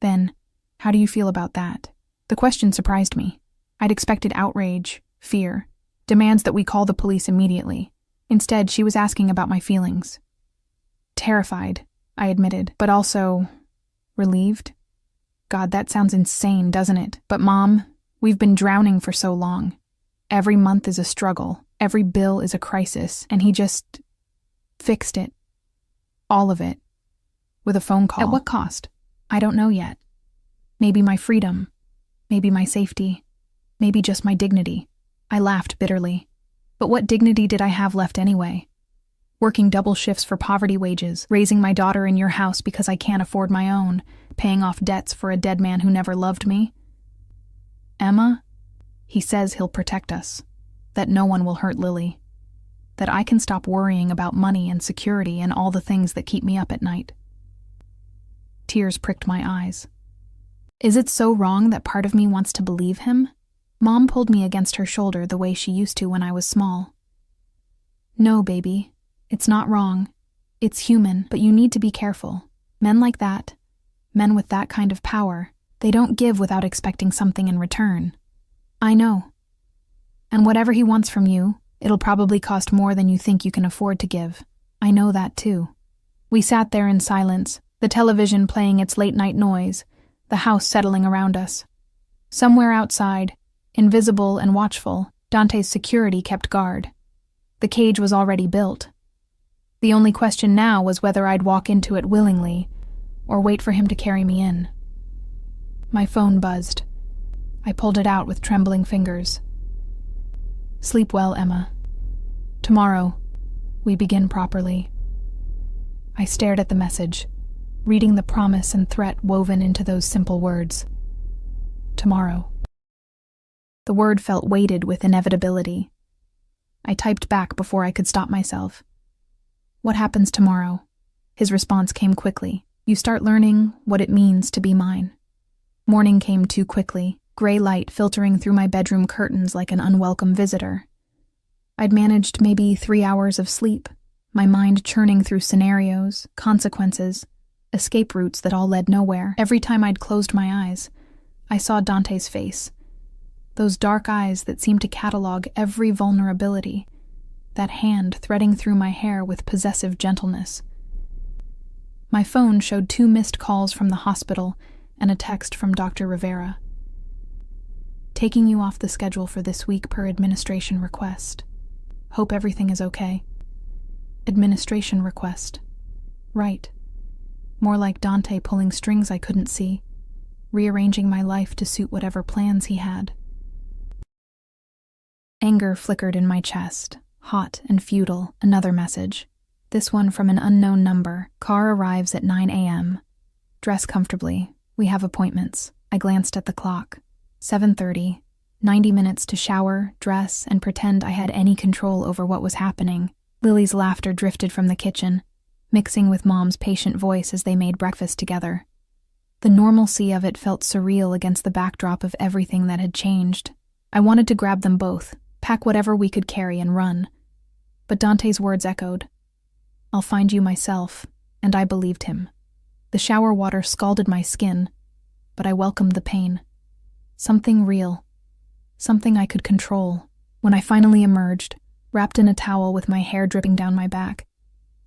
Then, how do you feel about that? The question surprised me. I'd expected outrage, fear, demands that we call the police immediately. Instead, she was asking about my feelings. Terrified, I admitted, but also relieved. God, that sounds insane, doesn't it? But Mom, we've been drowning for so long. Every month is a struggle. Every bill is a crisis. And he just fixed it. All of it. With a phone call. At what cost? I don't know yet. Maybe my freedom. Maybe my safety. Maybe just my dignity. I laughed bitterly. But what dignity did I have left anyway? Working double shifts for poverty wages, raising my daughter in your house because I can't afford my own, paying off debts for a dead man who never loved me. Emma, he says he'll protect us, that no one will hurt Lily, that I can stop worrying about money and security and all the things that keep me up at night. Tears pricked my eyes. Is it so wrong that part of me wants to believe him? Mom pulled me against her shoulder the way she used to when I was small. No, baby. It's not wrong. It's human, but you need to be careful. Men like that, men with that kind of power, they don't give without expecting something in return. I know. And whatever he wants from you, it'll probably cost more than you think you can afford to give. I know that too. We sat there in silence, the television playing its late-night noise, the house settling around us. Somewhere outside, invisible and watchful, Dante's security kept guard. The cage was already built. The only question now was whether I'd walk into it willingly, or wait for him to carry me in. My phone buzzed. I pulled it out with trembling fingers. Sleep well, Emma. Tomorrow, we begin properly. I stared at the message, reading the promise and threat woven into those simple words. Tomorrow. The word felt weighted with inevitability. I typed back before I could stop myself. What happens tomorrow? His response came quickly. You start learning what it means to be mine. Morning came too quickly, gray light filtering through my bedroom curtains like an unwelcome visitor. I'd managed maybe 3 hours of sleep, my mind churning through scenarios, consequences, escape routes that all led nowhere. Every time I'd closed my eyes, I saw Dante's face. Those dark eyes that seemed to catalog every vulnerability, that hand threading through my hair with possessive gentleness. My phone showed 2 missed calls from the hospital and a text from Dr. Rivera. Taking you off the schedule for this week per administration request. Hope everything is okay. Administration request. Right. More like Dante pulling strings I couldn't see, rearranging my life to suit whatever plans he had. Anger flickered in my chest. Hot and futile, another message. This one from an unknown number. Car arrives at 9 a.m. Dress comfortably. We have appointments. I glanced at the clock. 7:30. 90 minutes to shower, dress, and pretend I had any control over what was happening. Lily's laughter drifted from the kitchen, mixing with Mom's patient voice as they made breakfast together. The normalcy of it felt surreal against the backdrop of everything that had changed. I wanted to grab them both, pack whatever we could carry and run. But Dante's words echoed. I'll find you myself, and I believed him. The shower water scalded my skin, but I welcomed the pain. Something real. Something I could control. When I finally emerged, wrapped in a towel with my hair dripping down my back,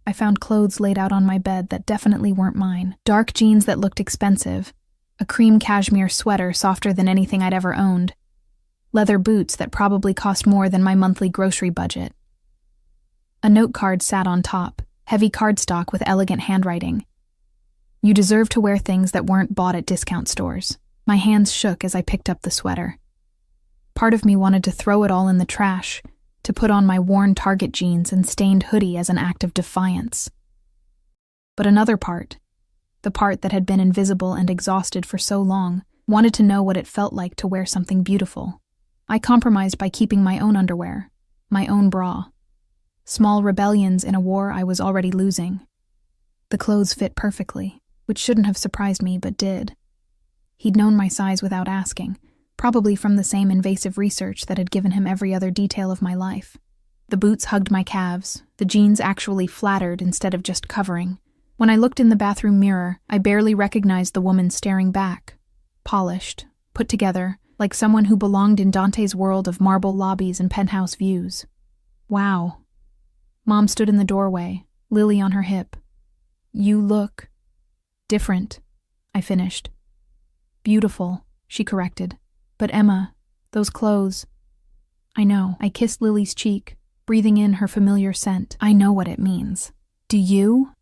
I found clothes laid out on my bed that definitely weren't mine. Dark jeans that looked expensive, a cream cashmere sweater softer than anything I'd ever owned, leather boots that probably cost more than my monthly grocery budget. A note card sat on top, heavy cardstock with elegant handwriting. You deserve to wear things that weren't bought at discount stores. My hands shook as I picked up the sweater. Part of me wanted to throw it all in the trash, to put on my worn Target jeans and stained hoodie as an act of defiance. But another part, the part that had been invisible and exhausted for so long, wanted to know what it felt like to wear something beautiful. I compromised by keeping my own underwear, my own bra. Small rebellions in a war I was already losing. The clothes fit perfectly, which shouldn't have surprised me but did. He'd known my size without asking, probably from the same invasive research that had given him every other detail of my life. The boots hugged my calves, the jeans actually flattered instead of just covering. When I looked in the bathroom mirror, I barely recognized the woman staring back. Polished, put together, like someone who belonged in Dante's world of marble lobbies and penthouse views. Wow. Mom stood in the doorway, Lily on her hip. You look different, I finished. Beautiful, she corrected. But Emma, those clothes. I know. I kissed Lily's cheek, breathing in her familiar scent. I know what it means. Do you?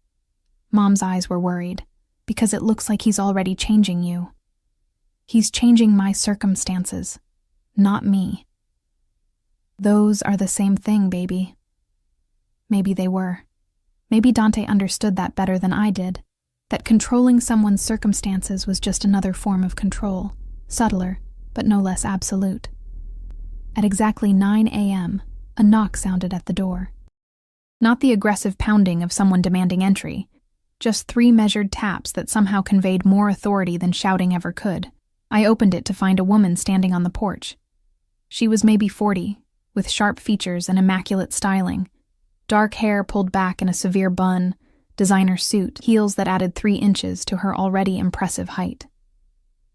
Mom's eyes were worried, because it looks like he's already changing you. He's changing my circumstances, not me. Those are the same thing, baby. Maybe they were. Maybe Dante understood that better than I did, that controlling someone's circumstances was just another form of control, subtler, but no less absolute. At exactly 9 a.m., a knock sounded at the door. Not the aggressive pounding of someone demanding entry, just 3 measured taps that somehow conveyed more authority than shouting ever could. I opened it to find a woman standing on the porch. She was maybe 40, with sharp features and immaculate styling, dark hair pulled back in a severe bun, designer suit, heels that added 3 inches to her already impressive height.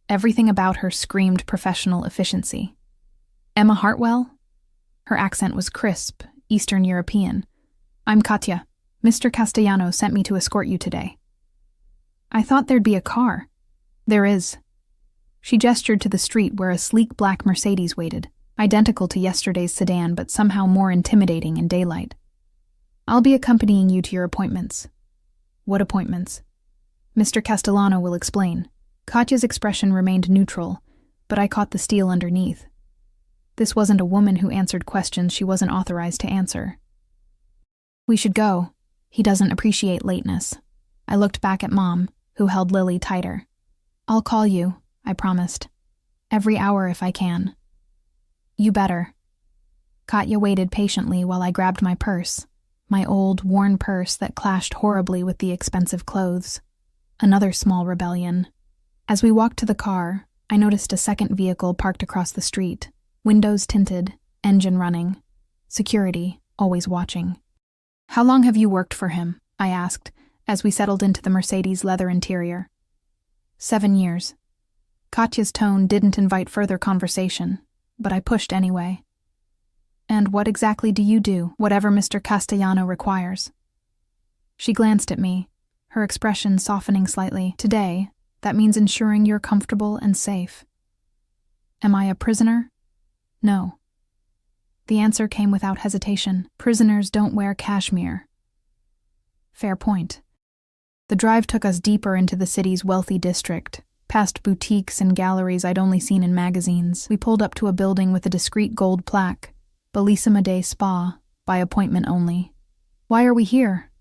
Everything about her screamed professional efficiency. Emma Hartwell? Her accent was crisp, Eastern European. I'm Katya. Mr. Castellano sent me to escort you today. I thought there'd be a car. There is. She gestured to the street where a sleek black Mercedes waited, identical to yesterday's sedan but somehow more intimidating in daylight. I'll be accompanying you to your appointments. What appointments? Mr. Castellano will explain. Katya's expression remained neutral, but I caught the steel underneath. This wasn't a woman who answered questions she wasn't authorized to answer. We should go. He doesn't appreciate lateness. I looked back at Mom, who held Lily tighter. I'll call you, I promised. Every hour if I can. You better. Katya waited patiently while I grabbed my purse, my old, worn purse that clashed horribly with the expensive clothes. Another small rebellion. As we walked to the car, I noticed a second vehicle parked across the street, windows tinted, engine running. Security, always watching. How long have you worked for him? I asked, as we settled into the Mercedes leather interior. 7 years. Katya's tone didn't invite further conversation, but I pushed anyway. And what exactly do you do, whatever Mr. Castellano requires? She glanced at me, her expression softening slightly. Today, that means ensuring you're comfortable and safe. Am I a prisoner? No. The answer came without hesitation. Prisoners don't wear cashmere. Fair point. The drive took us deeper into the city's wealthy district, past boutiques and galleries I'd only seen in magazines. We pulled up to a building with a discreet gold plaque, Bellissima Day Spa, by appointment only. Why are we here?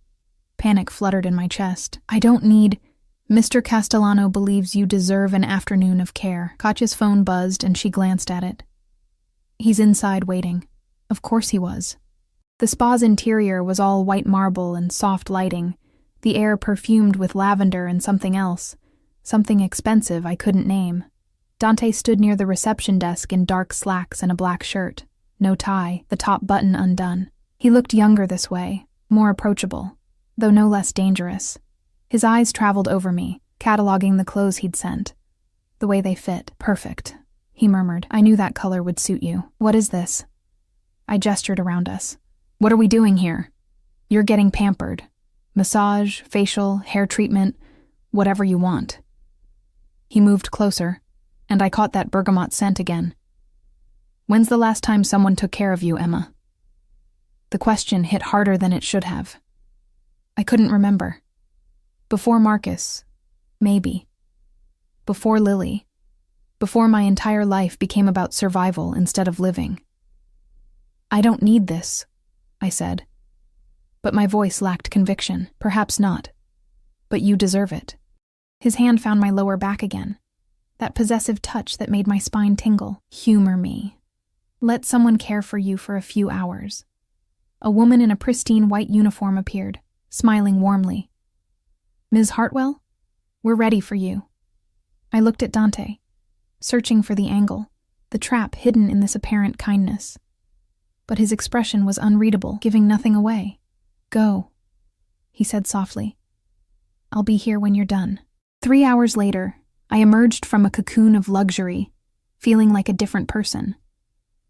Panic fluttered in my chest. I don't need... Mr. Castellano believes you deserve an afternoon of care. Katya's phone buzzed and she glanced at it. He's inside waiting. Of course he was. The spa's interior was all white marble and soft lighting, the air perfumed with lavender and something else, something expensive I couldn't name. Dante stood near the reception desk in dark slacks and a black shirt, no tie, the top button undone. He looked younger this way, more approachable, though no less dangerous. His eyes traveled over me, cataloging the clothes he'd sent. The way they fit. Perfect, he murmured. I knew that color would suit you. What is this? I gestured around us. What are we doing here? You're getting pampered. Massage, facial, hair treatment, whatever you want. He moved closer, and I caught that bergamot scent again. When's the last time someone took care of you, Emma? The question hit harder than it should have. I couldn't remember. Before Marcus, maybe. Before Lily. Before my entire life became about survival instead of living. I don't need this, I said. But my voice lacked conviction. Perhaps not. But you deserve it. His hand found my lower back again, that possessive touch that made my spine tingle. Humor me. Let someone care for you for a few hours. A woman in a pristine white uniform appeared, smiling warmly. Ms. Hartwell, we're ready for you. I looked at Dante, searching for the angle, the trap hidden in this apparent kindness. But his expression was unreadable, giving nothing away. Go, he said softly. I'll be here when you're done. 3 hours later, I emerged from a cocoon of luxury, feeling like a different person.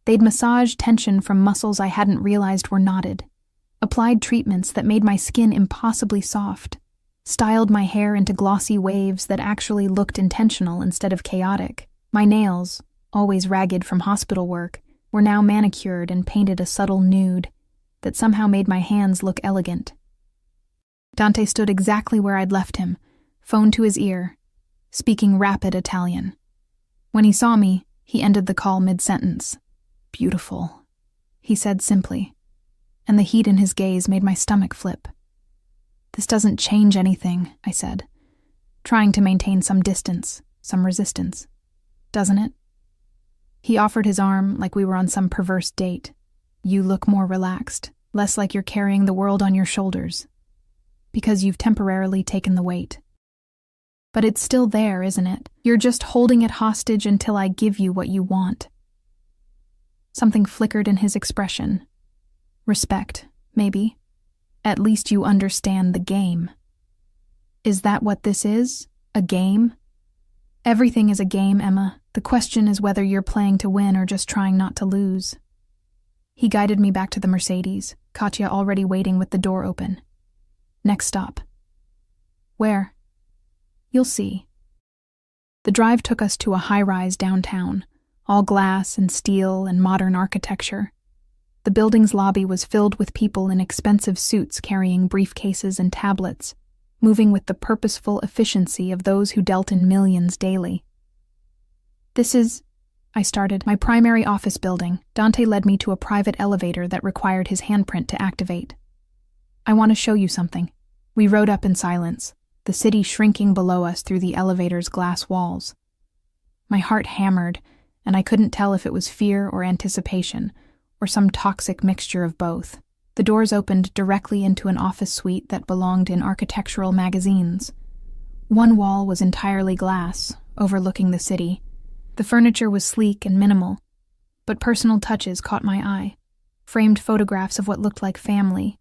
They'd massaged tension from muscles I hadn't realized were knotted, applied treatments that made my skin impossibly soft, styled my hair into glossy waves that actually looked intentional instead of chaotic. My nails, always ragged from hospital work, were now manicured and painted a subtle nude that somehow made my hands look elegant. Dante stood exactly where I'd left him, phone to his ear, speaking rapid Italian. When he saw me, he ended the call mid-sentence. Beautiful, he said simply, and the heat in his gaze made my stomach flip. This doesn't change anything, I said, trying to maintain some distance, some resistance. Doesn't it? He offered his arm like we were on some perverse date. You look more relaxed, less like you're carrying the world on your shoulders, because you've temporarily taken the weight. But it's still there, isn't it? You're just holding it hostage until I give you what you want. Something flickered in his expression. Respect, maybe. At least you understand the game. Is that what this is? A game? Everything is a game, Emma. The question is whether you're playing to win or just trying not to lose. He guided me back to the Mercedes, Katya already waiting with the door open. Next stop. Where? You'll see. The drive took us to a high-rise downtown, all glass and steel and modern architecture. The building's lobby was filled with people in expensive suits carrying briefcases and tablets, moving with the purposeful efficiency of those who dealt in millions daily. This is, I started, my primary office building. Dante led me to a private elevator that required his handprint to activate. I want to show you something. We rode up in silence, the city shrinking below us through the elevator's glass walls. My heart hammered, and I couldn't tell if it was fear or anticipation, or some toxic mixture of both. The doors opened directly into an office suite that belonged in architectural magazines. One wall was entirely glass, overlooking the city. The furniture was sleek and minimal, but personal touches caught my eye. Framed photographs of what looked like family,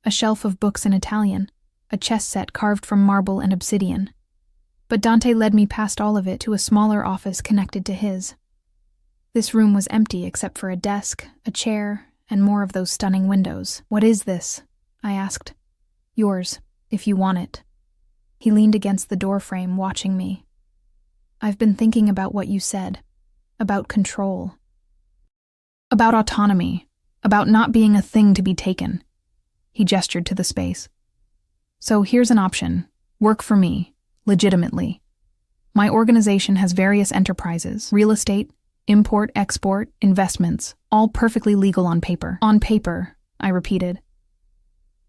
a shelf of books in Italian, a chess set carved from marble and obsidian. But Dante led me past all of it to a smaller office connected to his. This room was empty except for a desk, a chair, and more of those stunning windows. What is this? I asked. Yours, if you want it. He leaned against the doorframe, watching me. I've been thinking about what you said, about control, about autonomy, about not being a thing to be taken. He gestured to the space. So here's an option. Work for me, legitimately. My organization has various enterprises, real estate, import, export, investments, all perfectly legal on paper. On paper, I repeated.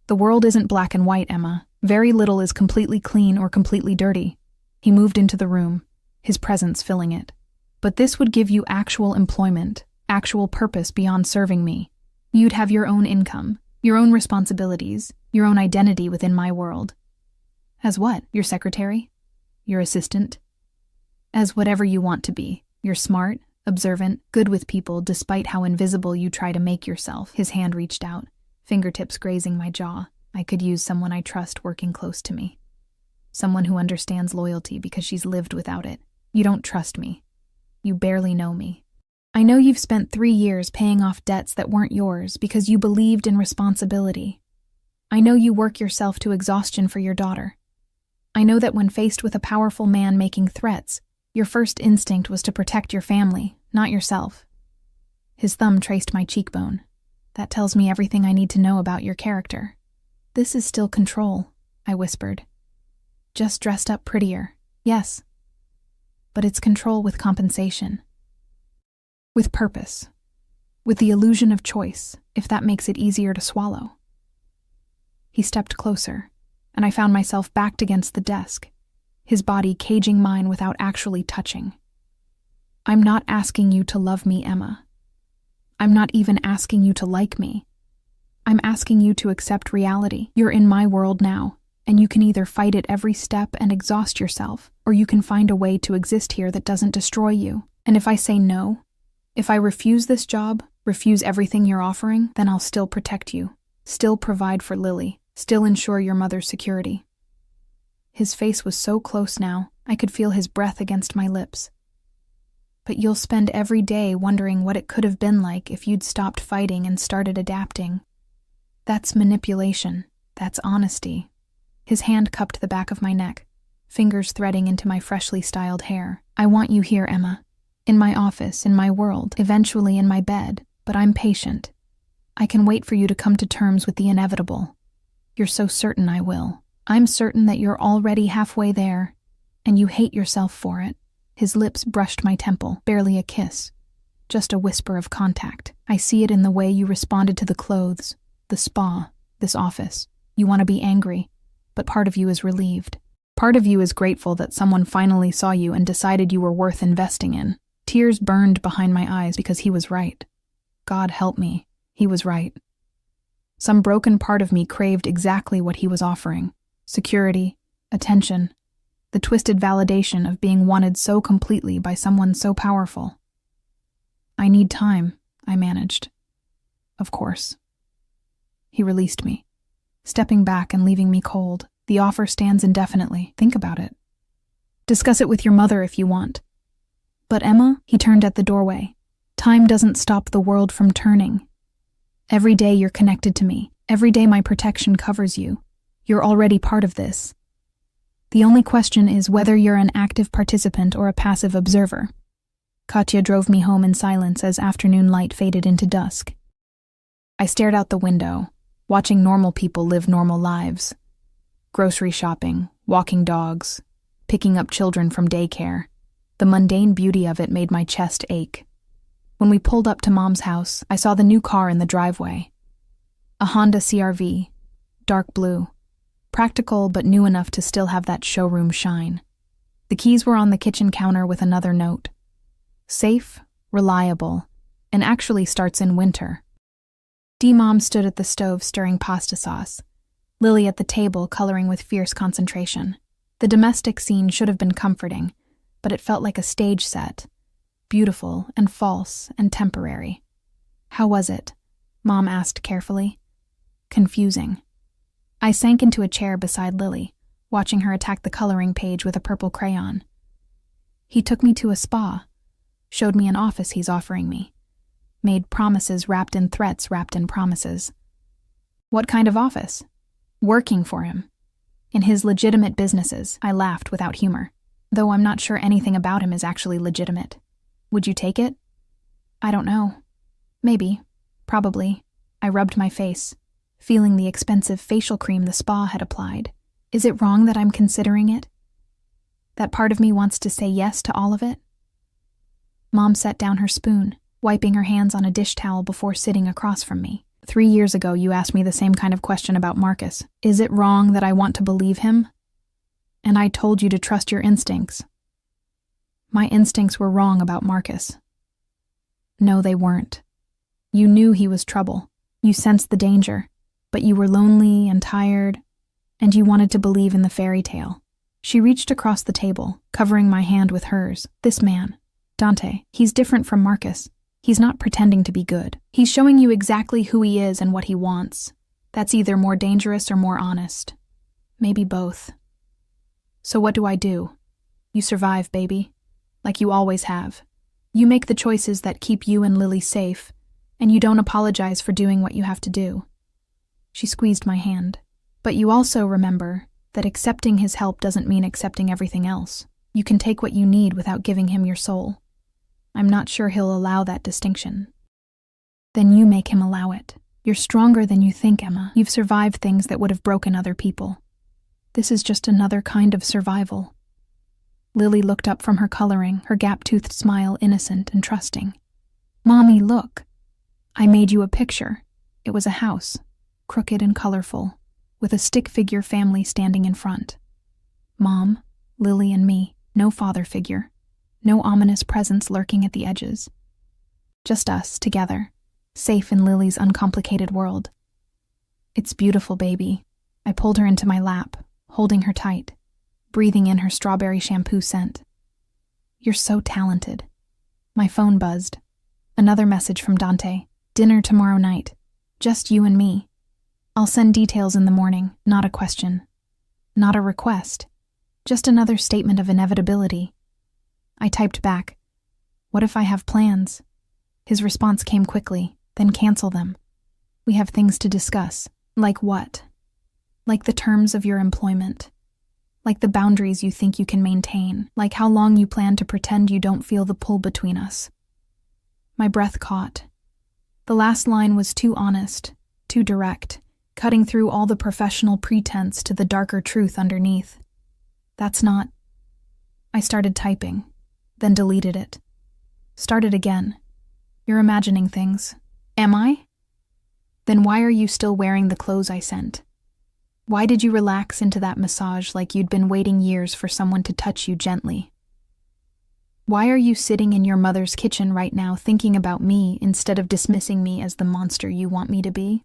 The world isn't black and white, Emma. Very little is completely clean or completely dirty. He moved into the room, his presence filling it. But this would give you actual employment, actual purpose beyond serving me. You'd have your own income, your own responsibilities, your own identity within my world. As what? Your secretary? Your assistant? As whatever you want to be. You're smart, observant, good with people despite how invisible you try to make yourself. His hand reached out, fingertips grazing my jaw. I could use someone I trust working close to me. Someone who understands loyalty because she's lived without it. You don't trust me. You barely know me. I know you've spent 3 years paying off debts that weren't yours because you believed in responsibility. I know you work yourself to exhaustion for your daughter. I know that when faced with a powerful man making threats, your first instinct was to protect your family, not yourself. His thumb traced my cheekbone. That tells me everything I need to know about your character. This is still control, I whispered. Just dressed up prettier, yes. But it's control with compensation. With purpose. With the illusion of choice, if that makes it easier to swallow. He stepped closer, and I found myself backed against the desk, his body caging mine without actually touching. I'm not asking you to love me, Emma. I'm not even asking you to like me. I'm asking you to accept reality. You're in my world now, and you can either fight it every step and exhaust yourself, or you can find a way to exist here that doesn't destroy you. And if I say no, if I refuse this job, refuse everything you're offering, then I'll still protect you, still provide for Lily, still ensure your mother's security. His face was so close now, I could feel his breath against my lips. But you'll spend every day wondering what it could have been like if you'd stopped fighting and started adapting. That's manipulation. That's honesty. His hand cupped the back of my neck, fingers threading into my freshly styled hair. I want you here, Emma. In my office, in my world, eventually in my bed, but I'm patient. I can wait for you to come to terms with the inevitable. You're so certain I will. I'm certain that you're already halfway there, and you hate yourself for it. His lips brushed my temple, barely a kiss, just a whisper of contact. I see it in the way you responded to the clothes, the spa, this office. You want to be angry, but part of you is relieved. Part of you is grateful that someone finally saw you and decided you were worth investing in. Tears burned behind my eyes because he was right. God help me, he was right. Some broken part of me craved exactly what he was offering: security, attention, the twisted validation of being wanted so completely by someone so powerful. I need time, I managed. Of course. He released me, stepping back and leaving me cold. The offer stands indefinitely. Think about it. Discuss it with your mother if you want. But Emma, he turned at the doorway. Time doesn't stop the world from turning. Every day you're connected to me. Every day my protection covers you. You're already part of this. The only question is whether you're an active participant or a passive observer. Katya drove me home in silence as afternoon light faded into dusk. I stared out the window, watching normal people live normal lives. Grocery shopping, walking dogs, picking up children from daycare. The mundane beauty of it made my chest ache. When we pulled up to Mom's house, I saw the new car in the driveway. A Honda CR-V, dark blue. Practical but new enough to still have that showroom shine. The keys were on the kitchen counter with another note. Safe, reliable, and actually starts in winter. D-Mom stood at the stove stirring pasta sauce, Lily at the table coloring with fierce concentration. The domestic scene should have been comforting, but it felt like a stage set, beautiful and false and temporary. How was it? Mom asked carefully. Confusing. I sank into a chair beside Lily, watching her attack the coloring page with a purple crayon. He took me to a spa, showed me an office he's offering me, made promises wrapped in threats wrapped in promises. What kind of office? Working for him. In his legitimate businesses, I laughed without humor, though I'm not sure anything about him is actually legitimate. Would you take it? I don't know. Maybe. Probably. I rubbed my face, feeling the expensive facial cream the spa had applied. Is it wrong that I'm considering it? That part of me wants to say yes to all of it? Mom set down her spoon, wiping her hands on a dish towel before sitting across from me. 3 years ago, you asked me the same kind of question about Marcus. Is it wrong that I want to believe him? And I told you to trust your instincts. My instincts were wrong about Marcus. No, they weren't. You knew he was trouble. You sensed the danger. But you were lonely and tired, and you wanted to believe in the fairy tale. She reached across the table, covering my hand with hers. This man, Dante, he's different from Marcus. He's not pretending to be good. He's showing you exactly who he is and what he wants. That's either more dangerous or more honest. Maybe both. So what do? You survive, baby. Like you always have. You make the choices that keep you and Lily safe, and you don't apologize for doing what you have to do. She squeezed my hand. But you also remember that accepting his help doesn't mean accepting everything else. You can take what you need without giving him your soul. I'm not sure he'll allow that distinction. Then you make him allow it. You're stronger than you think, Emma. You've survived things that would have broken other people. This is just another kind of survival. Lily looked up from her coloring, her gap-toothed smile innocent and trusting. Mommy, look. I made you a picture. It was a house, crooked and colorful, with a stick figure family standing in front. Mom, Lily and me, no father figure, no ominous presence lurking at the edges. Just us, together, safe in Lily's uncomplicated world. It's beautiful, baby. I pulled her into my lap, holding her tight, breathing in her strawberry shampoo scent. You're so talented. My phone buzzed. Another message from Dante. Dinner tomorrow night. Just you and me. I'll send details in the morning, not a question. Not a request. Just another statement of inevitability. I typed back, "What if I have plans?" His response came quickly, "Then cancel them. We have things to discuss." Like what? Like the terms of your employment. Like the boundaries you think you can maintain. Like how long you plan to pretend you don't feel the pull between us. My breath caught. The last line was too honest, too direct, cutting through all the professional pretense to the darker truth underneath. That's not... I started typing, then deleted it. Started again. You're imagining things. Am I? Then why are you still wearing the clothes I sent? Why did you relax into that massage like you'd been waiting years for someone to touch you gently? Why are you sitting in your mother's kitchen right now thinking about me instead of dismissing me as the monster you want me to be?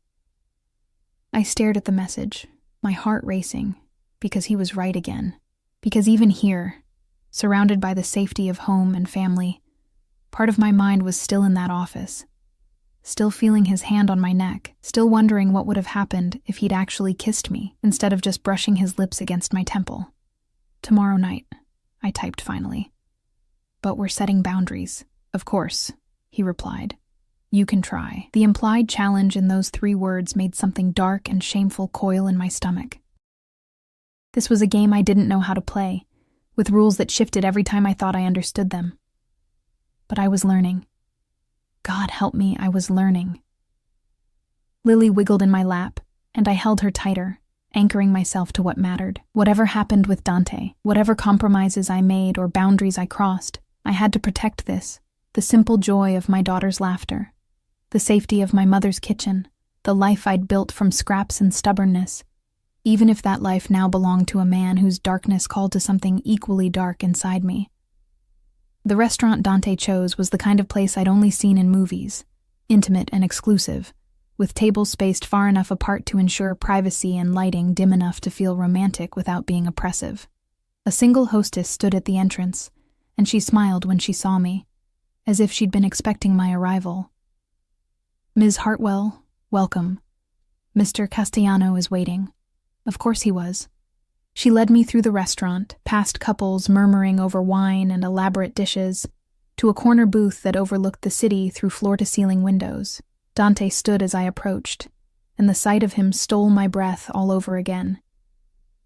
I stared at the message, my heart racing, because he was right again. Because even here, surrounded by the safety of home and family, part of my mind was still in that office, still feeling his hand on my neck, still wondering what would have happened if he'd actually kissed me instead of just brushing his lips against my temple. Tomorrow night, I typed finally. But we're setting boundaries. Of course, he replied. You can try. The implied challenge in those 3 words made something dark and shameful coil in my stomach. This was a game I didn't know how to play, with rules that shifted every time I thought I understood them. But I was learning. God help me, I was learning. Lily wiggled in my lap, and I held her tighter, anchoring myself to what mattered. Whatever happened with Dante, whatever compromises I made or boundaries I crossed, I had to protect this, the simple joy of my daughter's laughter, the safety of my mother's kitchen, the life I'd built from scraps and stubbornness, even if that life now belonged to a man whose darkness called to something equally dark inside me. The restaurant Dante chose was the kind of place I'd only seen in movies, intimate and exclusive, with tables spaced far enough apart to ensure privacy and lighting dim enough to feel romantic without being oppressive. A single hostess stood at the entrance, and she smiled when she saw me, as if she'd been expecting my arrival. "Ms. Hartwell, welcome. Mr. Castellano is waiting." Of course he was. She led me through the restaurant, past couples murmuring over wine and elaborate dishes, to a corner booth that overlooked the city through floor-to-ceiling windows. Dante stood as I approached, and the sight of him stole my breath all over again.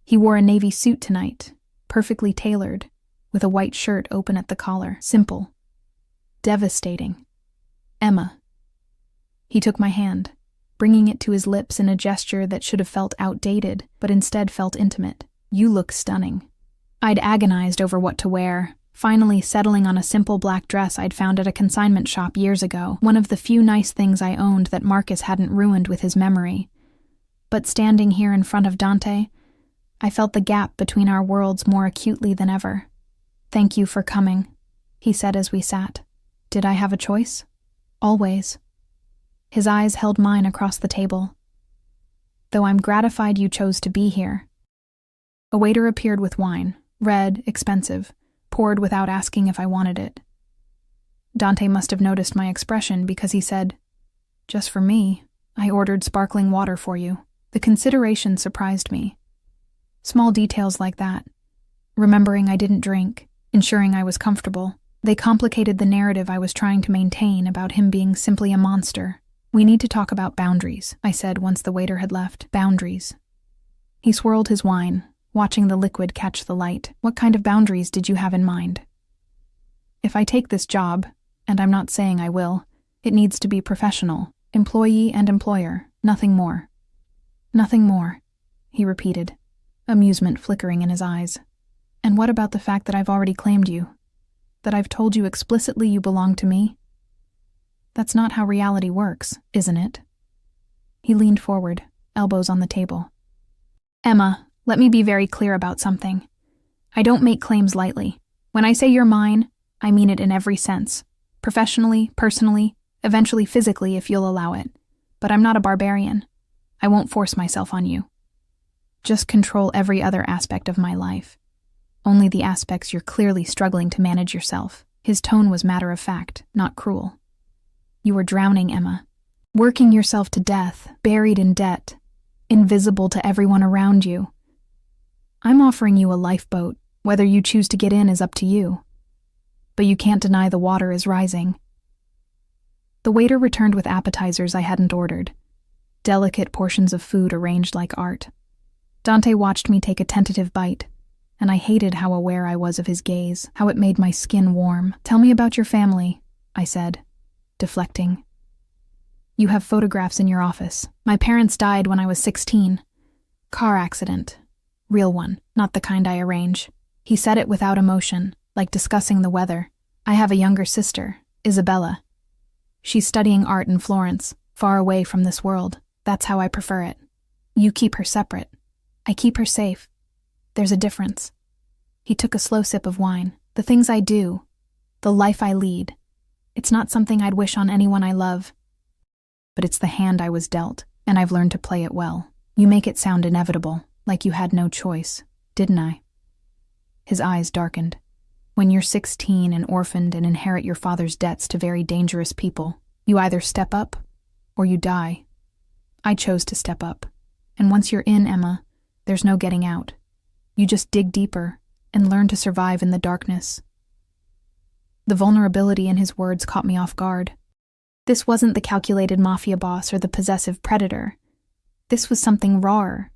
He wore a navy suit tonight, perfectly tailored, with a white shirt open at the collar. Simple. Devastating. Emma. He took my hand, bringing it to his lips in a gesture that should have felt outdated, but instead felt intimate. "You look stunning." I'd agonized over what to wear, finally settling on a simple black dress I'd found at a consignment shop years ago, one of the few nice things I owned that Marcus hadn't ruined with his memory. But standing here in front of Dante, I felt the gap between our worlds more acutely than ever. "Thank you for coming," he said as we sat. Did I have a choice? Always. His eyes held mine across the table. "Though I'm gratified you chose to be here." A waiter appeared with wine, red, expensive, poured without asking if I wanted it. Dante must have noticed my expression because he said, "Just for me, I ordered sparkling water for you." The consideration surprised me. Small details like that, remembering I didn't drink, ensuring I was comfortable, they complicated the narrative I was trying to maintain about him being simply a monster. "We need to talk about boundaries," I said once the waiter had left. "Boundaries." He swirled his wine, watching the liquid catch the light. "What kind of boundaries did you have in mind?" "If I take this job, and I'm not saying I will, it needs to be professional, employee and employer, nothing more." "Nothing more," he repeated, amusement flickering in his eyes. "And what about the fact that I've already claimed you? That I've told you explicitly you belong to me? That's not how reality works, isn't it?" He leaned forward, elbows on the table. "Emma, let me be very clear about something. I don't make claims lightly. When I say you're mine, I mean it in every sense. Professionally, personally, eventually physically if you'll allow it. But I'm not a barbarian. I won't force myself on you. Just control every other aspect of my life. Only the aspects you're clearly struggling to manage yourself. His tone was matter of fact, not cruel. You were drowning, Emma. Working yourself to death, buried in debt, invisible to everyone around you. I'm offering you a lifeboat. Whether you choose to get in is up to you. But you can't deny the water is rising. The waiter returned with appetizers I hadn't ordered. Delicate portions of food arranged like art. Dante watched me take a tentative bite, and I hated how aware I was of his gaze, how it made my skin warm. Tell me about your family, I said, deflecting. You have photographs in your office. My parents died when I was 16. Car accident. Real one, not the kind I arrange. He said it without emotion, like discussing the weather. I have a younger sister, Isabella. She's studying art in Florence, far away from this world. That's how I prefer it. You keep her separate. I keep her safe. There's a difference. He took a slow sip of wine. The things I do, the life I lead, it's not something I'd wish on anyone I love. But it's the hand I was dealt, and I've learned to play it well. You make it sound inevitable, like you had no choice, didn't I? His eyes darkened. When you're 16 and orphaned and inherit your father's debts to very dangerous people, you either step up or you die. I chose to step up. And once you're in, Emma, there's no getting out. You just dig deeper and learn to survive in the darkness. The vulnerability in his words caught me off guard. This wasn't the calculated mafia boss or the possessive predator. This was something rawer,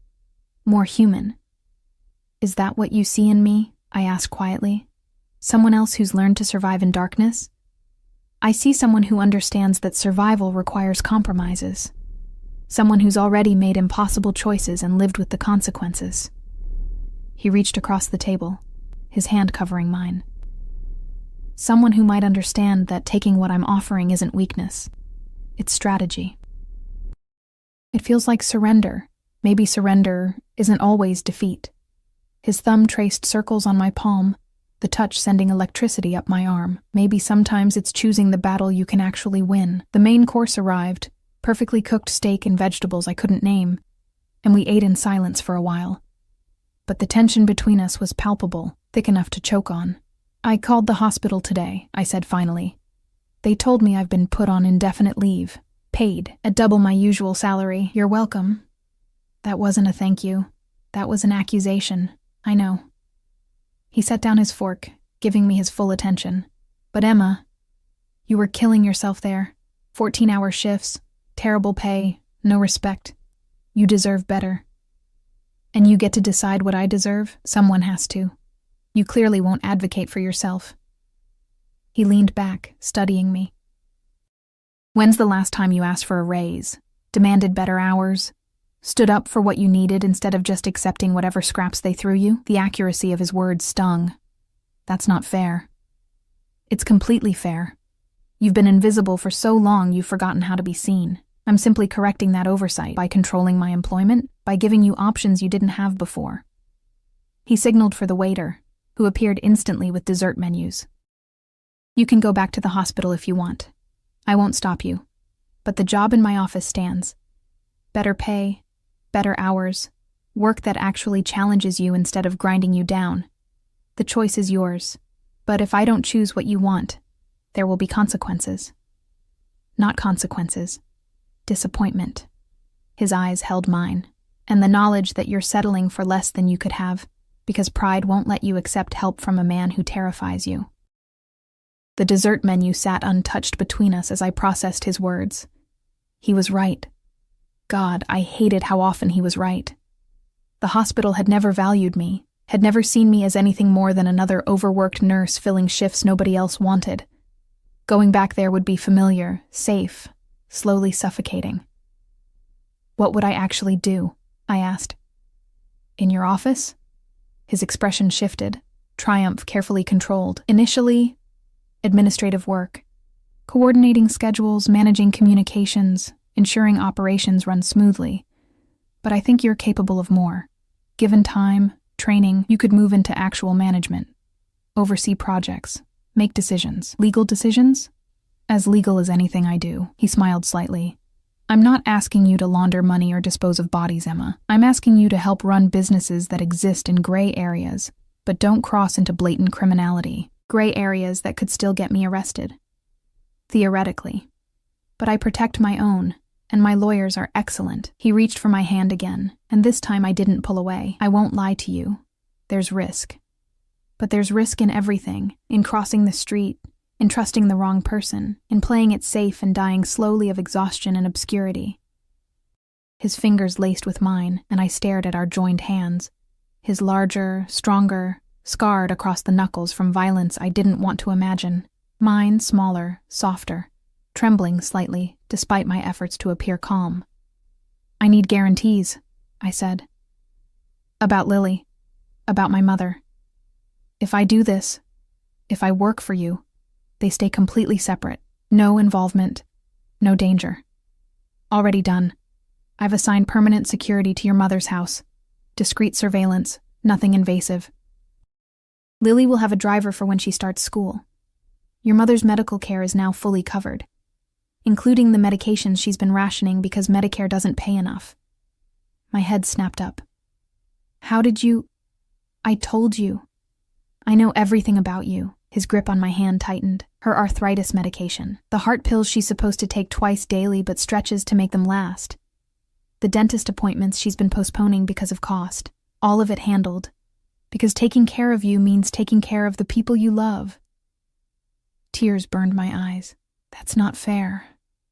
more human. Is that what you see in me? I asked quietly. Someone else who's learned to survive in darkness? I see someone who understands that survival requires compromises. Someone who's already made impossible choices and lived with the consequences. He reached across the table, his hand covering mine. Someone who might understand that taking what I'm offering isn't weakness. It's strategy. It feels like surrender. Maybe surrender isn't always defeat. His thumb traced circles on my palm, the touch sending electricity up my arm. Maybe sometimes it's choosing the battle you can actually win. The main course arrived, perfectly cooked steak and vegetables I couldn't name, and we ate in silence for a while. But the tension between us was palpable, thick enough to choke on. I called the hospital today, I said finally. They told me I've been put on indefinite leave, paid at double my usual salary. You're welcome. That wasn't a thank you. That was an accusation. I know. He set down his fork, giving me his full attention. But Emma, you were killing yourself there. 14-hour shifts, terrible pay, no respect. You deserve better. And you get to decide what I deserve? Someone has to. You clearly won't advocate for yourself. He leaned back, studying me. When's the last time you asked for a raise, demanded better hours, stood up for what you needed instead of just accepting whatever scraps they threw you? The accuracy of his words stung. That's not fair. It's completely fair. You've been invisible for so long you've forgotten how to be seen. I'm simply correcting that oversight by controlling my employment, by giving you options you didn't have before. He signaled for the waiter, who appeared instantly with dessert menus. You can go back to the hospital if you want. I won't stop you. But the job in my office stands. Better pay, better hours, work that actually challenges you instead of grinding you down. The choice is yours. But if I don't choose what you want, there will be consequences. Not consequences. Disappointment. His eyes held mine, and the knowledge that you're settling for less than you could have, because pride won't let you accept help from a man who terrifies you. The dessert menu sat untouched between us as I processed his words. He was right. God, I hated how often he was right. The hospital had never valued me, had never seen me as anything more than another overworked nurse filling shifts nobody else wanted. Going back there would be familiar, safe, slowly suffocating. What would I actually do? I asked. In your office? His expression shifted, triumph carefully controlled. Initially, administrative work. Coordinating schedules, managing communications, ensuring operations run smoothly. But I think you're capable of more. Given time, training, you could move into actual management, oversee projects, make decisions. Legal decisions? As legal as anything I do. He smiled slightly. I'm not asking you to launder money or dispose of bodies, Emma. I'm asking you to help run businesses that exist in gray areas, but don't cross into blatant criminality. Gray areas that could still get me arrested. Theoretically. But I protect my own, and my lawyers are excellent. He reached for my hand again, and this time I didn't pull away. I won't lie to you. There's risk. But there's risk in everything, in crossing the street, in trusting the wrong person, in playing it safe and dying slowly of exhaustion and obscurity. His fingers laced with mine, and I stared at our joined hands, his larger, stronger, scarred across the knuckles from violence I didn't want to imagine, mine smaller, softer, trembling slightly, despite my efforts to appear calm. I need guarantees, I said. About Lily. About my mother. If I do this, if I work for you, they stay completely separate. No involvement, no danger. Already done. I've assigned permanent security to your mother's house. Discreet surveillance, nothing invasive. Lily will have a driver for when she starts school. Your mother's medical care is now fully covered, including the medications she's been rationing because Medicare doesn't pay enough. My head snapped up. How did you... I told you. I know everything about you. His grip on my hand tightened. Her arthritis medication. The heart pills she's supposed to take twice daily but stretches to make them last. The dentist appointments she's been postponing because of cost. All of it handled. Because taking care of you means taking care of the people you love. Tears burned my eyes. That's not fair.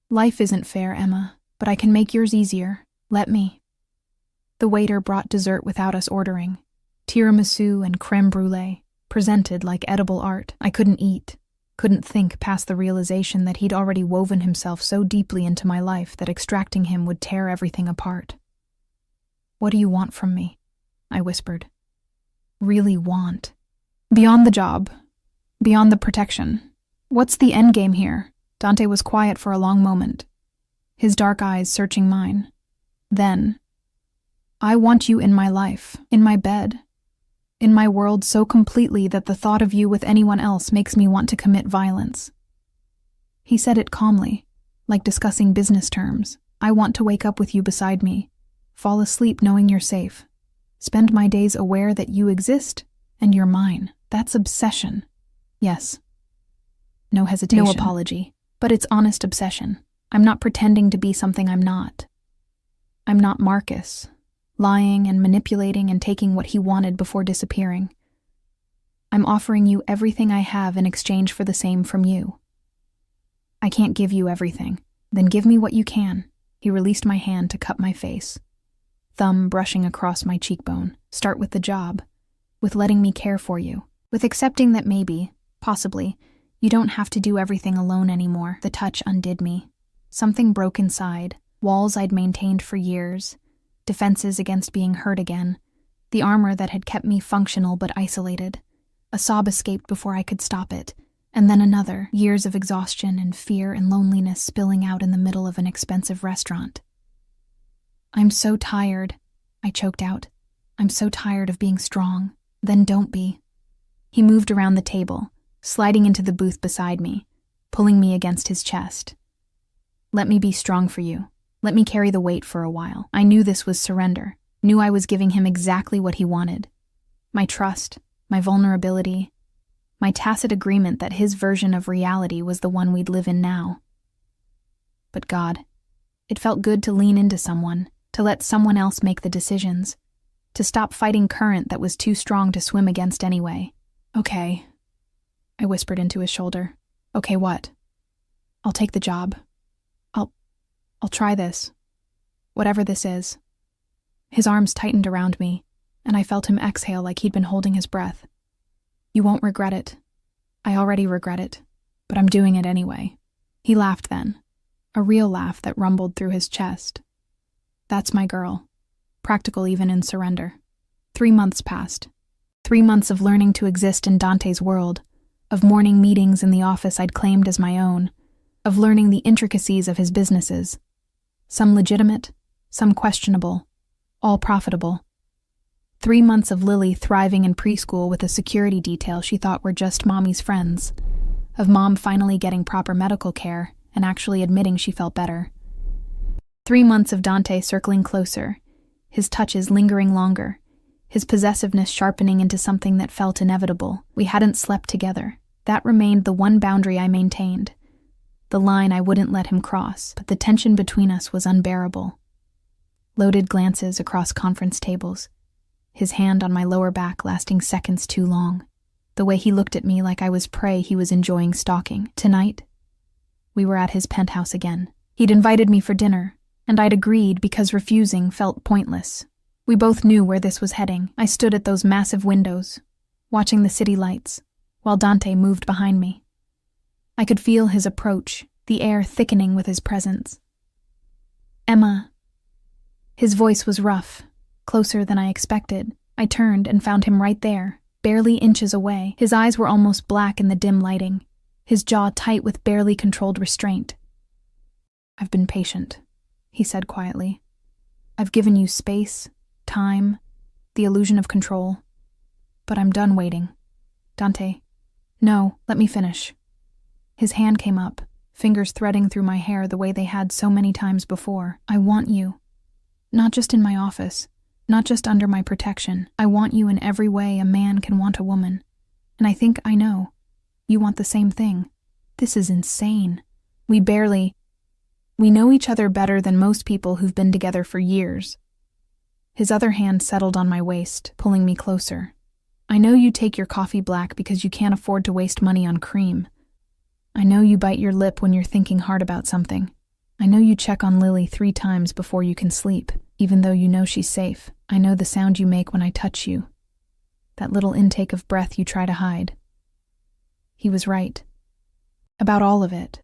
Life isn't fair, Emma, but I can make yours easier. Let me. The waiter brought dessert without us ordering. Tiramisu and creme brulee, presented like edible art. I couldn't eat, couldn't think past the realization that he'd already woven himself so deeply into my life that extracting him would tear everything apart. What do you want from me? I whispered. Really want. Beyond the job, beyond the protection. What's the endgame here? Dante was quiet for a long moment, his dark eyes searching mine. Then, I want you in my life, in my bed, in my world so completely that the thought of you with anyone else makes me want to commit violence. He said it calmly, like discussing business terms. I want to wake up with you beside me, fall asleep knowing you're safe, spend my days aware that you exist and you're mine. That's obsession. Yes. No hesitation. No apology. But it's honest obsession. I'm not pretending to be something I'm not. I'm not Marcus, lying and manipulating and taking what he wanted before disappearing. I'm offering you everything I have in exchange for the same from you. I can't give you everything. Then give me what you can. He released my hand to cup my face, thumb brushing across my cheekbone. Start with the job, with letting me care for you, with accepting that maybe, possibly, you don't have to do everything alone anymore. The touch undid me. Something broke inside, walls I'd maintained for years, defenses against being hurt again, the armor that had kept me functional but isolated. A sob escaped before I could stop it, and then another, years of exhaustion and fear and loneliness spilling out in the middle of an expensive restaurant. I'm so tired, I choked out. I'm so tired of being strong. Then don't be. He moved around the table, sliding into the booth beside me, pulling me against his chest. Let me be strong for you. Let me carry the weight for a while. I knew this was surrender, knew I was giving him exactly what he wanted. My trust, my vulnerability, my tacit agreement that his version of reality was the one we'd live in now. But God, it felt good to lean into someone, to let someone else make the decisions, to stop fighting current that was too strong to swim against anyway. Okay, I whispered into his shoulder. Okay, what? I'll take the job. I'll try this. Whatever this is. His arms tightened around me, and I felt him exhale like he'd been holding his breath. You won't regret it. I already regret it, but I'm doing it anyway. He laughed then, a real laugh that rumbled through his chest. That's my girl, practical even in surrender. 3 months passed. 3 months of learning to exist in Dante's world, of morning meetings in the office I'd claimed as my own, of learning the intricacies of his businesses. Some legitimate, some questionable, all profitable. 3 months of Lily thriving in preschool with a security detail she thought were just mommy's friends. Of Mom finally getting proper medical care and actually admitting she felt better. 3 months of Dante circling closer, his touches lingering longer, his possessiveness sharpening into something that felt inevitable. We hadn't slept together. That remained the one boundary I maintained. The line I wouldn't let him cross, but the tension between us was unbearable. Loaded glances across conference tables, his hand on my lower back lasting seconds too long. The way he looked at me like I was prey he was enjoying stalking. Tonight, we were at his penthouse again. He'd invited me for dinner, and I'd agreed because refusing felt pointless. We both knew where this was heading. I stood at those massive windows, watching the city lights, while Dante moved behind me. I could feel his approach, the air thickening with his presence. "Emma." His voice was rough, closer than I expected. I turned and found him right there, barely inches away. His eyes were almost black in the dim lighting, his jaw tight with barely controlled restraint. "I've been patient," he said quietly. "I've given you space, time, the illusion of control. But I'm done waiting. Dante, no, let me finish." His hand came up, fingers threading through my hair the way they had so many times before. "I want you. Not just in my office, not just under my protection. I want you in every way a man can want a woman. And I think I know. You want the same thing. This is insane. We know each other better than most people who've been together for years." His other hand settled on my waist, pulling me closer. "I know you take your coffee black because you can't afford to waste money on cream. I know you bite your lip when you're thinking hard about something. I know you check on Lily 3 times before you can sleep, even though you know she's safe. I know the sound you make when I touch you. That little intake of breath you try to hide." He was right. About all of it.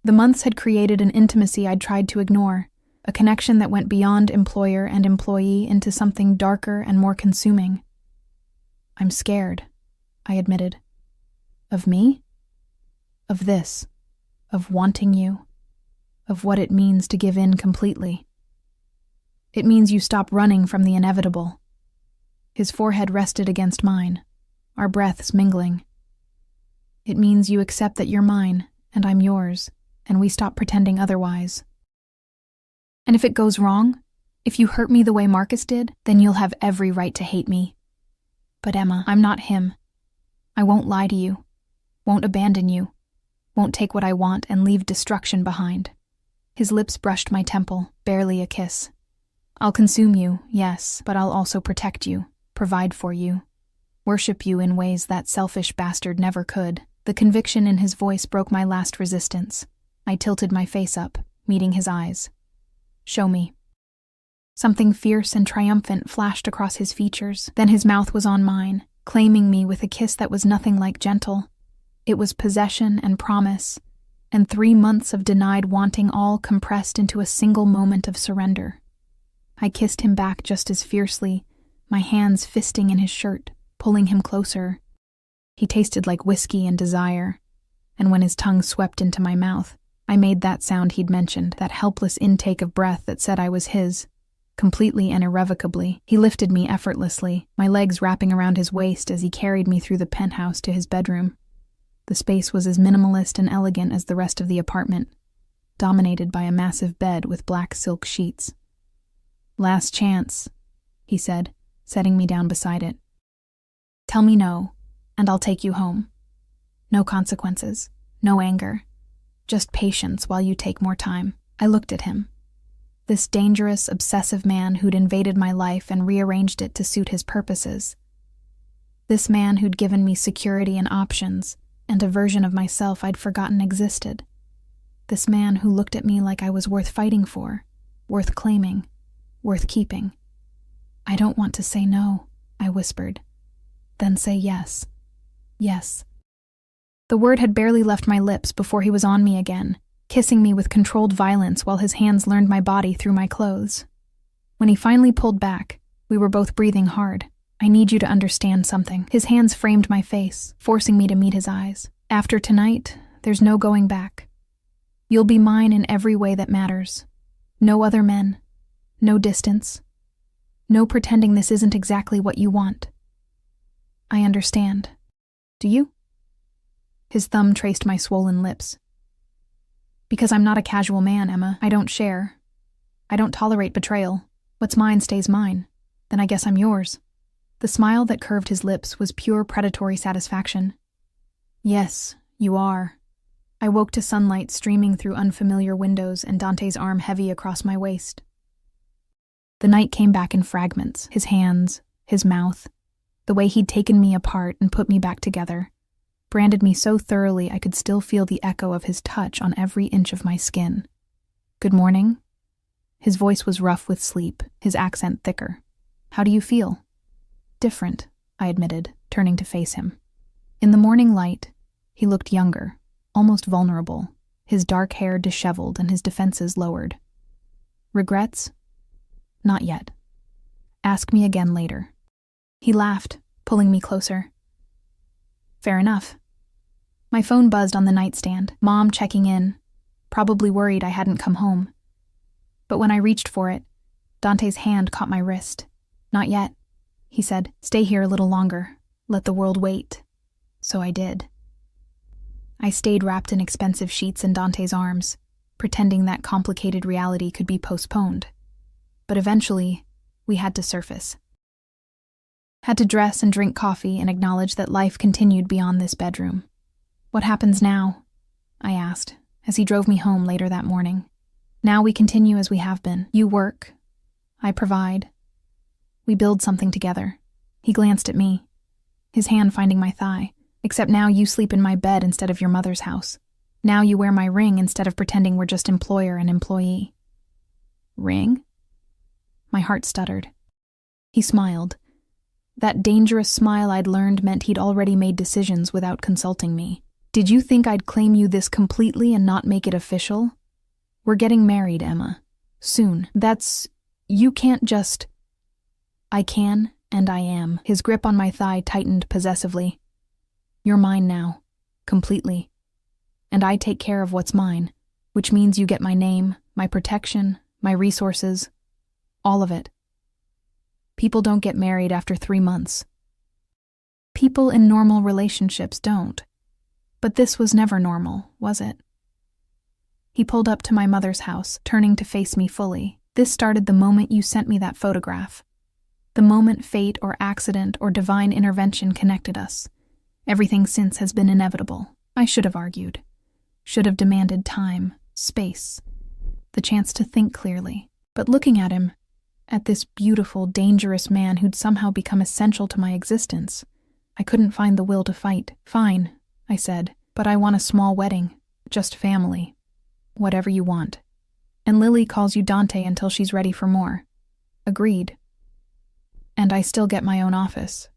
The months had created an intimacy I'd tried to ignore, a connection that went beyond employer and employee into something darker and more consuming. "I'm scared," I admitted. "Of me? Of this. Of wanting you. Of what it means to give in completely. It means you stop running from the inevitable." His forehead rested against mine, our breaths mingling. "It means you accept that you're mine, and I'm yours, and we stop pretending otherwise. And if it goes wrong, if you hurt me the way Marcus did, then you'll have every right to hate me. But Emma, I'm not him. I won't lie to you, won't abandon you, won't take what I want and leave destruction behind." His lips brushed my temple, barely a kiss. "I'll consume you, yes, but I'll also protect you, provide for you, worship you in ways that selfish bastard never could." The conviction in his voice broke my last resistance. I tilted my face up, meeting his eyes. "Show me." Something fierce and triumphant flashed across his features. Then his mouth was on mine, claiming me with a kiss that was nothing like gentle. It was possession and promise, and 3 months of denied wanting all compressed into a single moment of surrender. I kissed him back just as fiercely, my hands fisting in his shirt, pulling him closer. He tasted like whiskey and desire, and when his tongue swept into my mouth, I made that sound he'd mentioned, that helpless intake of breath that said I was his, completely and irrevocably. He lifted me effortlessly, my legs wrapping around his waist as he carried me through the penthouse to his bedroom. The space was as minimalist and elegant as the rest of the apartment, dominated by a massive bed with black silk sheets. "Last chance," he said, setting me down beside it. "Tell me no, and I'll take you home. No consequences, no anger. Just patience while you take more time." I looked at him. This dangerous, obsessive man who'd invaded my life and rearranged it to suit his purposes. This man who'd given me security and options, and a version of myself I'd forgotten existed. This man who looked at me like I was worth fighting for, worth claiming, worth keeping. "I don't want to say no," I whispered. "Then say yes. Yes." The word had barely left my lips before he was on me again, kissing me with controlled violence while his hands learned my body through my clothes. When he finally pulled back, we were both breathing hard. "I need you to understand something." His hands framed my face, forcing me to meet his eyes. "After tonight, there's no going back. You'll be mine in every way that matters. No other men. No distance. No pretending this isn't exactly what you want. I understand. Do you? His thumb traced my swollen lips. Because I'm not a casual man, Emma. I don't share. I don't tolerate betrayal. What's mine stays mine. Then I guess I'm yours. The smile that curved his lips was pure predatory satisfaction. Yes, you are. I woke to sunlight streaming through unfamiliar windows and Dante's arm heavy across my waist. The night came back in fragments, his hands, his mouth, the way he'd taken me apart and put me back together, branded me so thoroughly I could still feel the echo of his touch on every inch of my skin. Good morning? His voice was rough with sleep, his accent thicker. How do you feel? Different, I admitted, turning to face him. In the morning light, he looked younger, almost vulnerable, his dark hair disheveled and his defenses lowered. Regrets? Not yet. Ask me again later. He laughed, pulling me closer. Fair enough. My phone buzzed on the nightstand, Mom checking in, probably worried I hadn't come home. But when I reached for it, Dante's hand caught my wrist. Not yet, he said. Stay here a little longer. Let the world wait. So I did. I stayed wrapped in expensive sheets in Dante's arms, pretending that complicated reality could be postponed. But eventually, we had to surface. Had to dress and drink coffee and acknowledge that life continued beyond this bedroom. What happens now? I asked, as he drove me home later that morning. Now we continue as we have been. You work. I provide. We build something together. He glanced at me, his hand finding my thigh. Except now you sleep in my bed instead of your mother's house. Now you wear my ring instead of pretending we're just employer and employee. Ring? My heart stuttered. He smiled. That dangerous smile I'd learned meant he'd already made decisions without consulting me. Did you think I'd claim you this completely and not make it official? We're getting married, Emma. Soon. You can't just... I can, and I am. His grip on my thigh tightened possessively. You're mine now. Completely. And I take care of what's mine, which means you get my name, my protection, my resources, all of it. People don't get married after 3 months. People in normal relationships don't. But this was never normal, was it? He pulled up to my mother's house, turning to face me fully. This started the moment you sent me that photograph. The moment fate or accident or divine intervention connected us. Everything since has been inevitable. I should have argued. Should have demanded time, space, the chance to think clearly. But looking at him, at this beautiful, dangerous man who'd somehow become essential to my existence, I couldn't find the will to fight. Fine, I said, but I want a small wedding. Just family. Whatever you want. And Lily calls you Dante until she's ready for more. Agreed. And I still get my own office.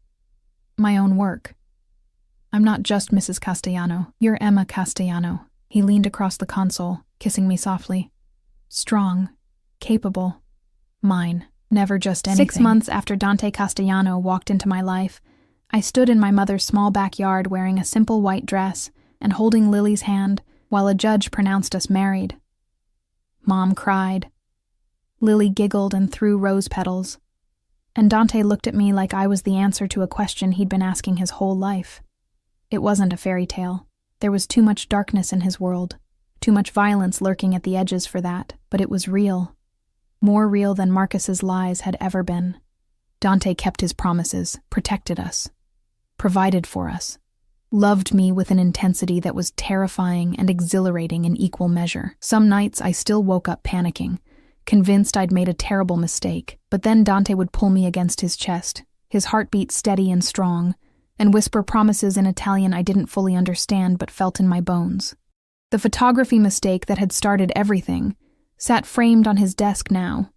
My own work. I'm not just Mrs. Castellano. You're Emma Castellano. He leaned across the console, kissing me softly. Strong. Capable. Mine. Never just anything. 6 months after Dante Castellano walked into my life, I stood in my mother's small backyard wearing a simple white dress and holding Lily's hand while a judge pronounced us married. Mom cried. Lily giggled and threw rose petals. And Dante looked at me like I was the answer to a question he'd been asking his whole life. It wasn't a fairy tale. There was too much darkness in his world, too much violence lurking at the edges for that, but it was real. More real than Marcus's lies had ever been. Dante kept his promises, protected us, provided for us, loved me with an intensity that was terrifying and exhilarating in equal measure. Some nights I still woke up panicking, convinced I'd made a terrible mistake, but then Dante would pull me against his chest, his heartbeat steady and strong, and whisper promises in Italian I didn't fully understand but felt in my bones. The photography mistake that had started everything sat framed on his desk now.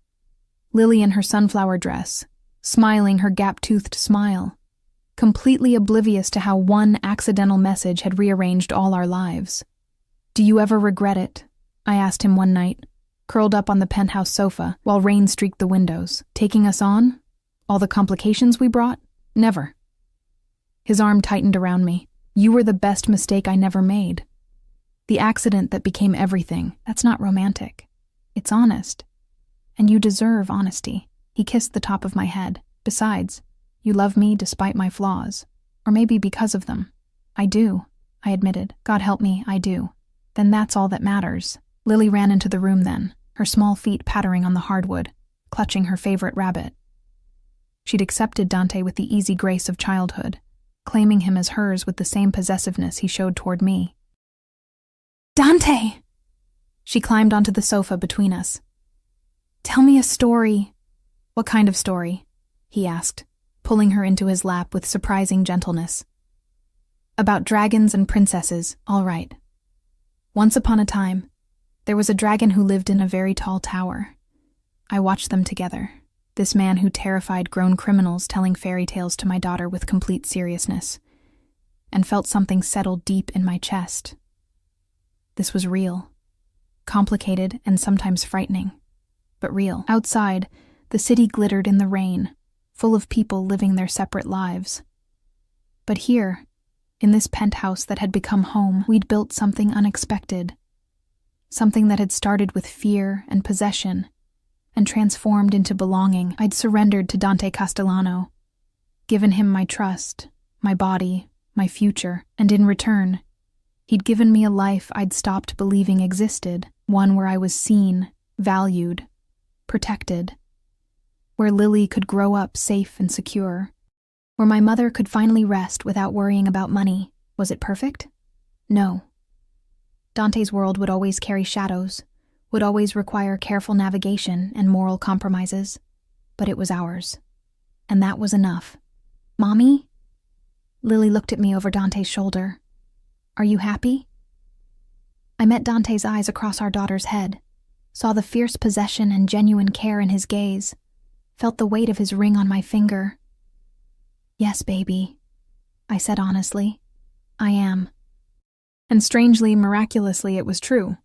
Lily in her sunflower dress, smiling her gap-toothed smile, completely oblivious to how one accidental message had rearranged all our lives. Do you ever regret it? I asked him one night, curled up on the penthouse sofa while rain streaked the windows. Taking us on? All the complications we brought? Never. His arm tightened around me. You were the best mistake I never made. The accident that became everything. That's not romantic. It's honest. And you deserve honesty. He kissed the top of my head. Besides, you love me despite my flaws. Or maybe because of them. I do, I admitted. God help me, I do. Then that's all that matters. Lily ran into the room then, her small feet pattering on the hardwood, clutching her favorite rabbit. She'd accepted Dante with the easy grace of childhood, claiming him as hers with the same possessiveness he showed toward me. Dante! She climbed onto the sofa between us. Tell me a story. What kind of story? He asked, pulling her into his lap with surprising gentleness. About dragons and princesses, all right. Once upon a time, there was a dragon who lived in a very tall tower. I watched them together, this man who terrified grown criminals telling fairy tales to my daughter with complete seriousness, and felt something settle deep in my chest. This was real, complicated and sometimes frightening, but real. Outside, the city glittered in the rain, full of people living their separate lives. But here, in this penthouse that had become home, we'd built something unexpected. Something that had started with fear and possession and transformed into belonging. I'd surrendered to Dante Castellano, given him my trust, my body, my future, and in return, he'd given me a life I'd stopped believing existed, one where I was seen, valued, protected, where Lily could grow up safe and secure, where my mother could finally rest without worrying about money. Was it perfect? No. Dante's world would always carry shadows, would always require careful navigation and moral compromises, but it was ours. And that was enough. Mommy? Lily looked at me over Dante's shoulder. Are you happy? I met Dante's eyes across our daughter's head, saw the fierce possession and genuine care in his gaze, felt the weight of his ring on my finger. Yes, baby, I said honestly. I am. And strangely, miraculously, it was true.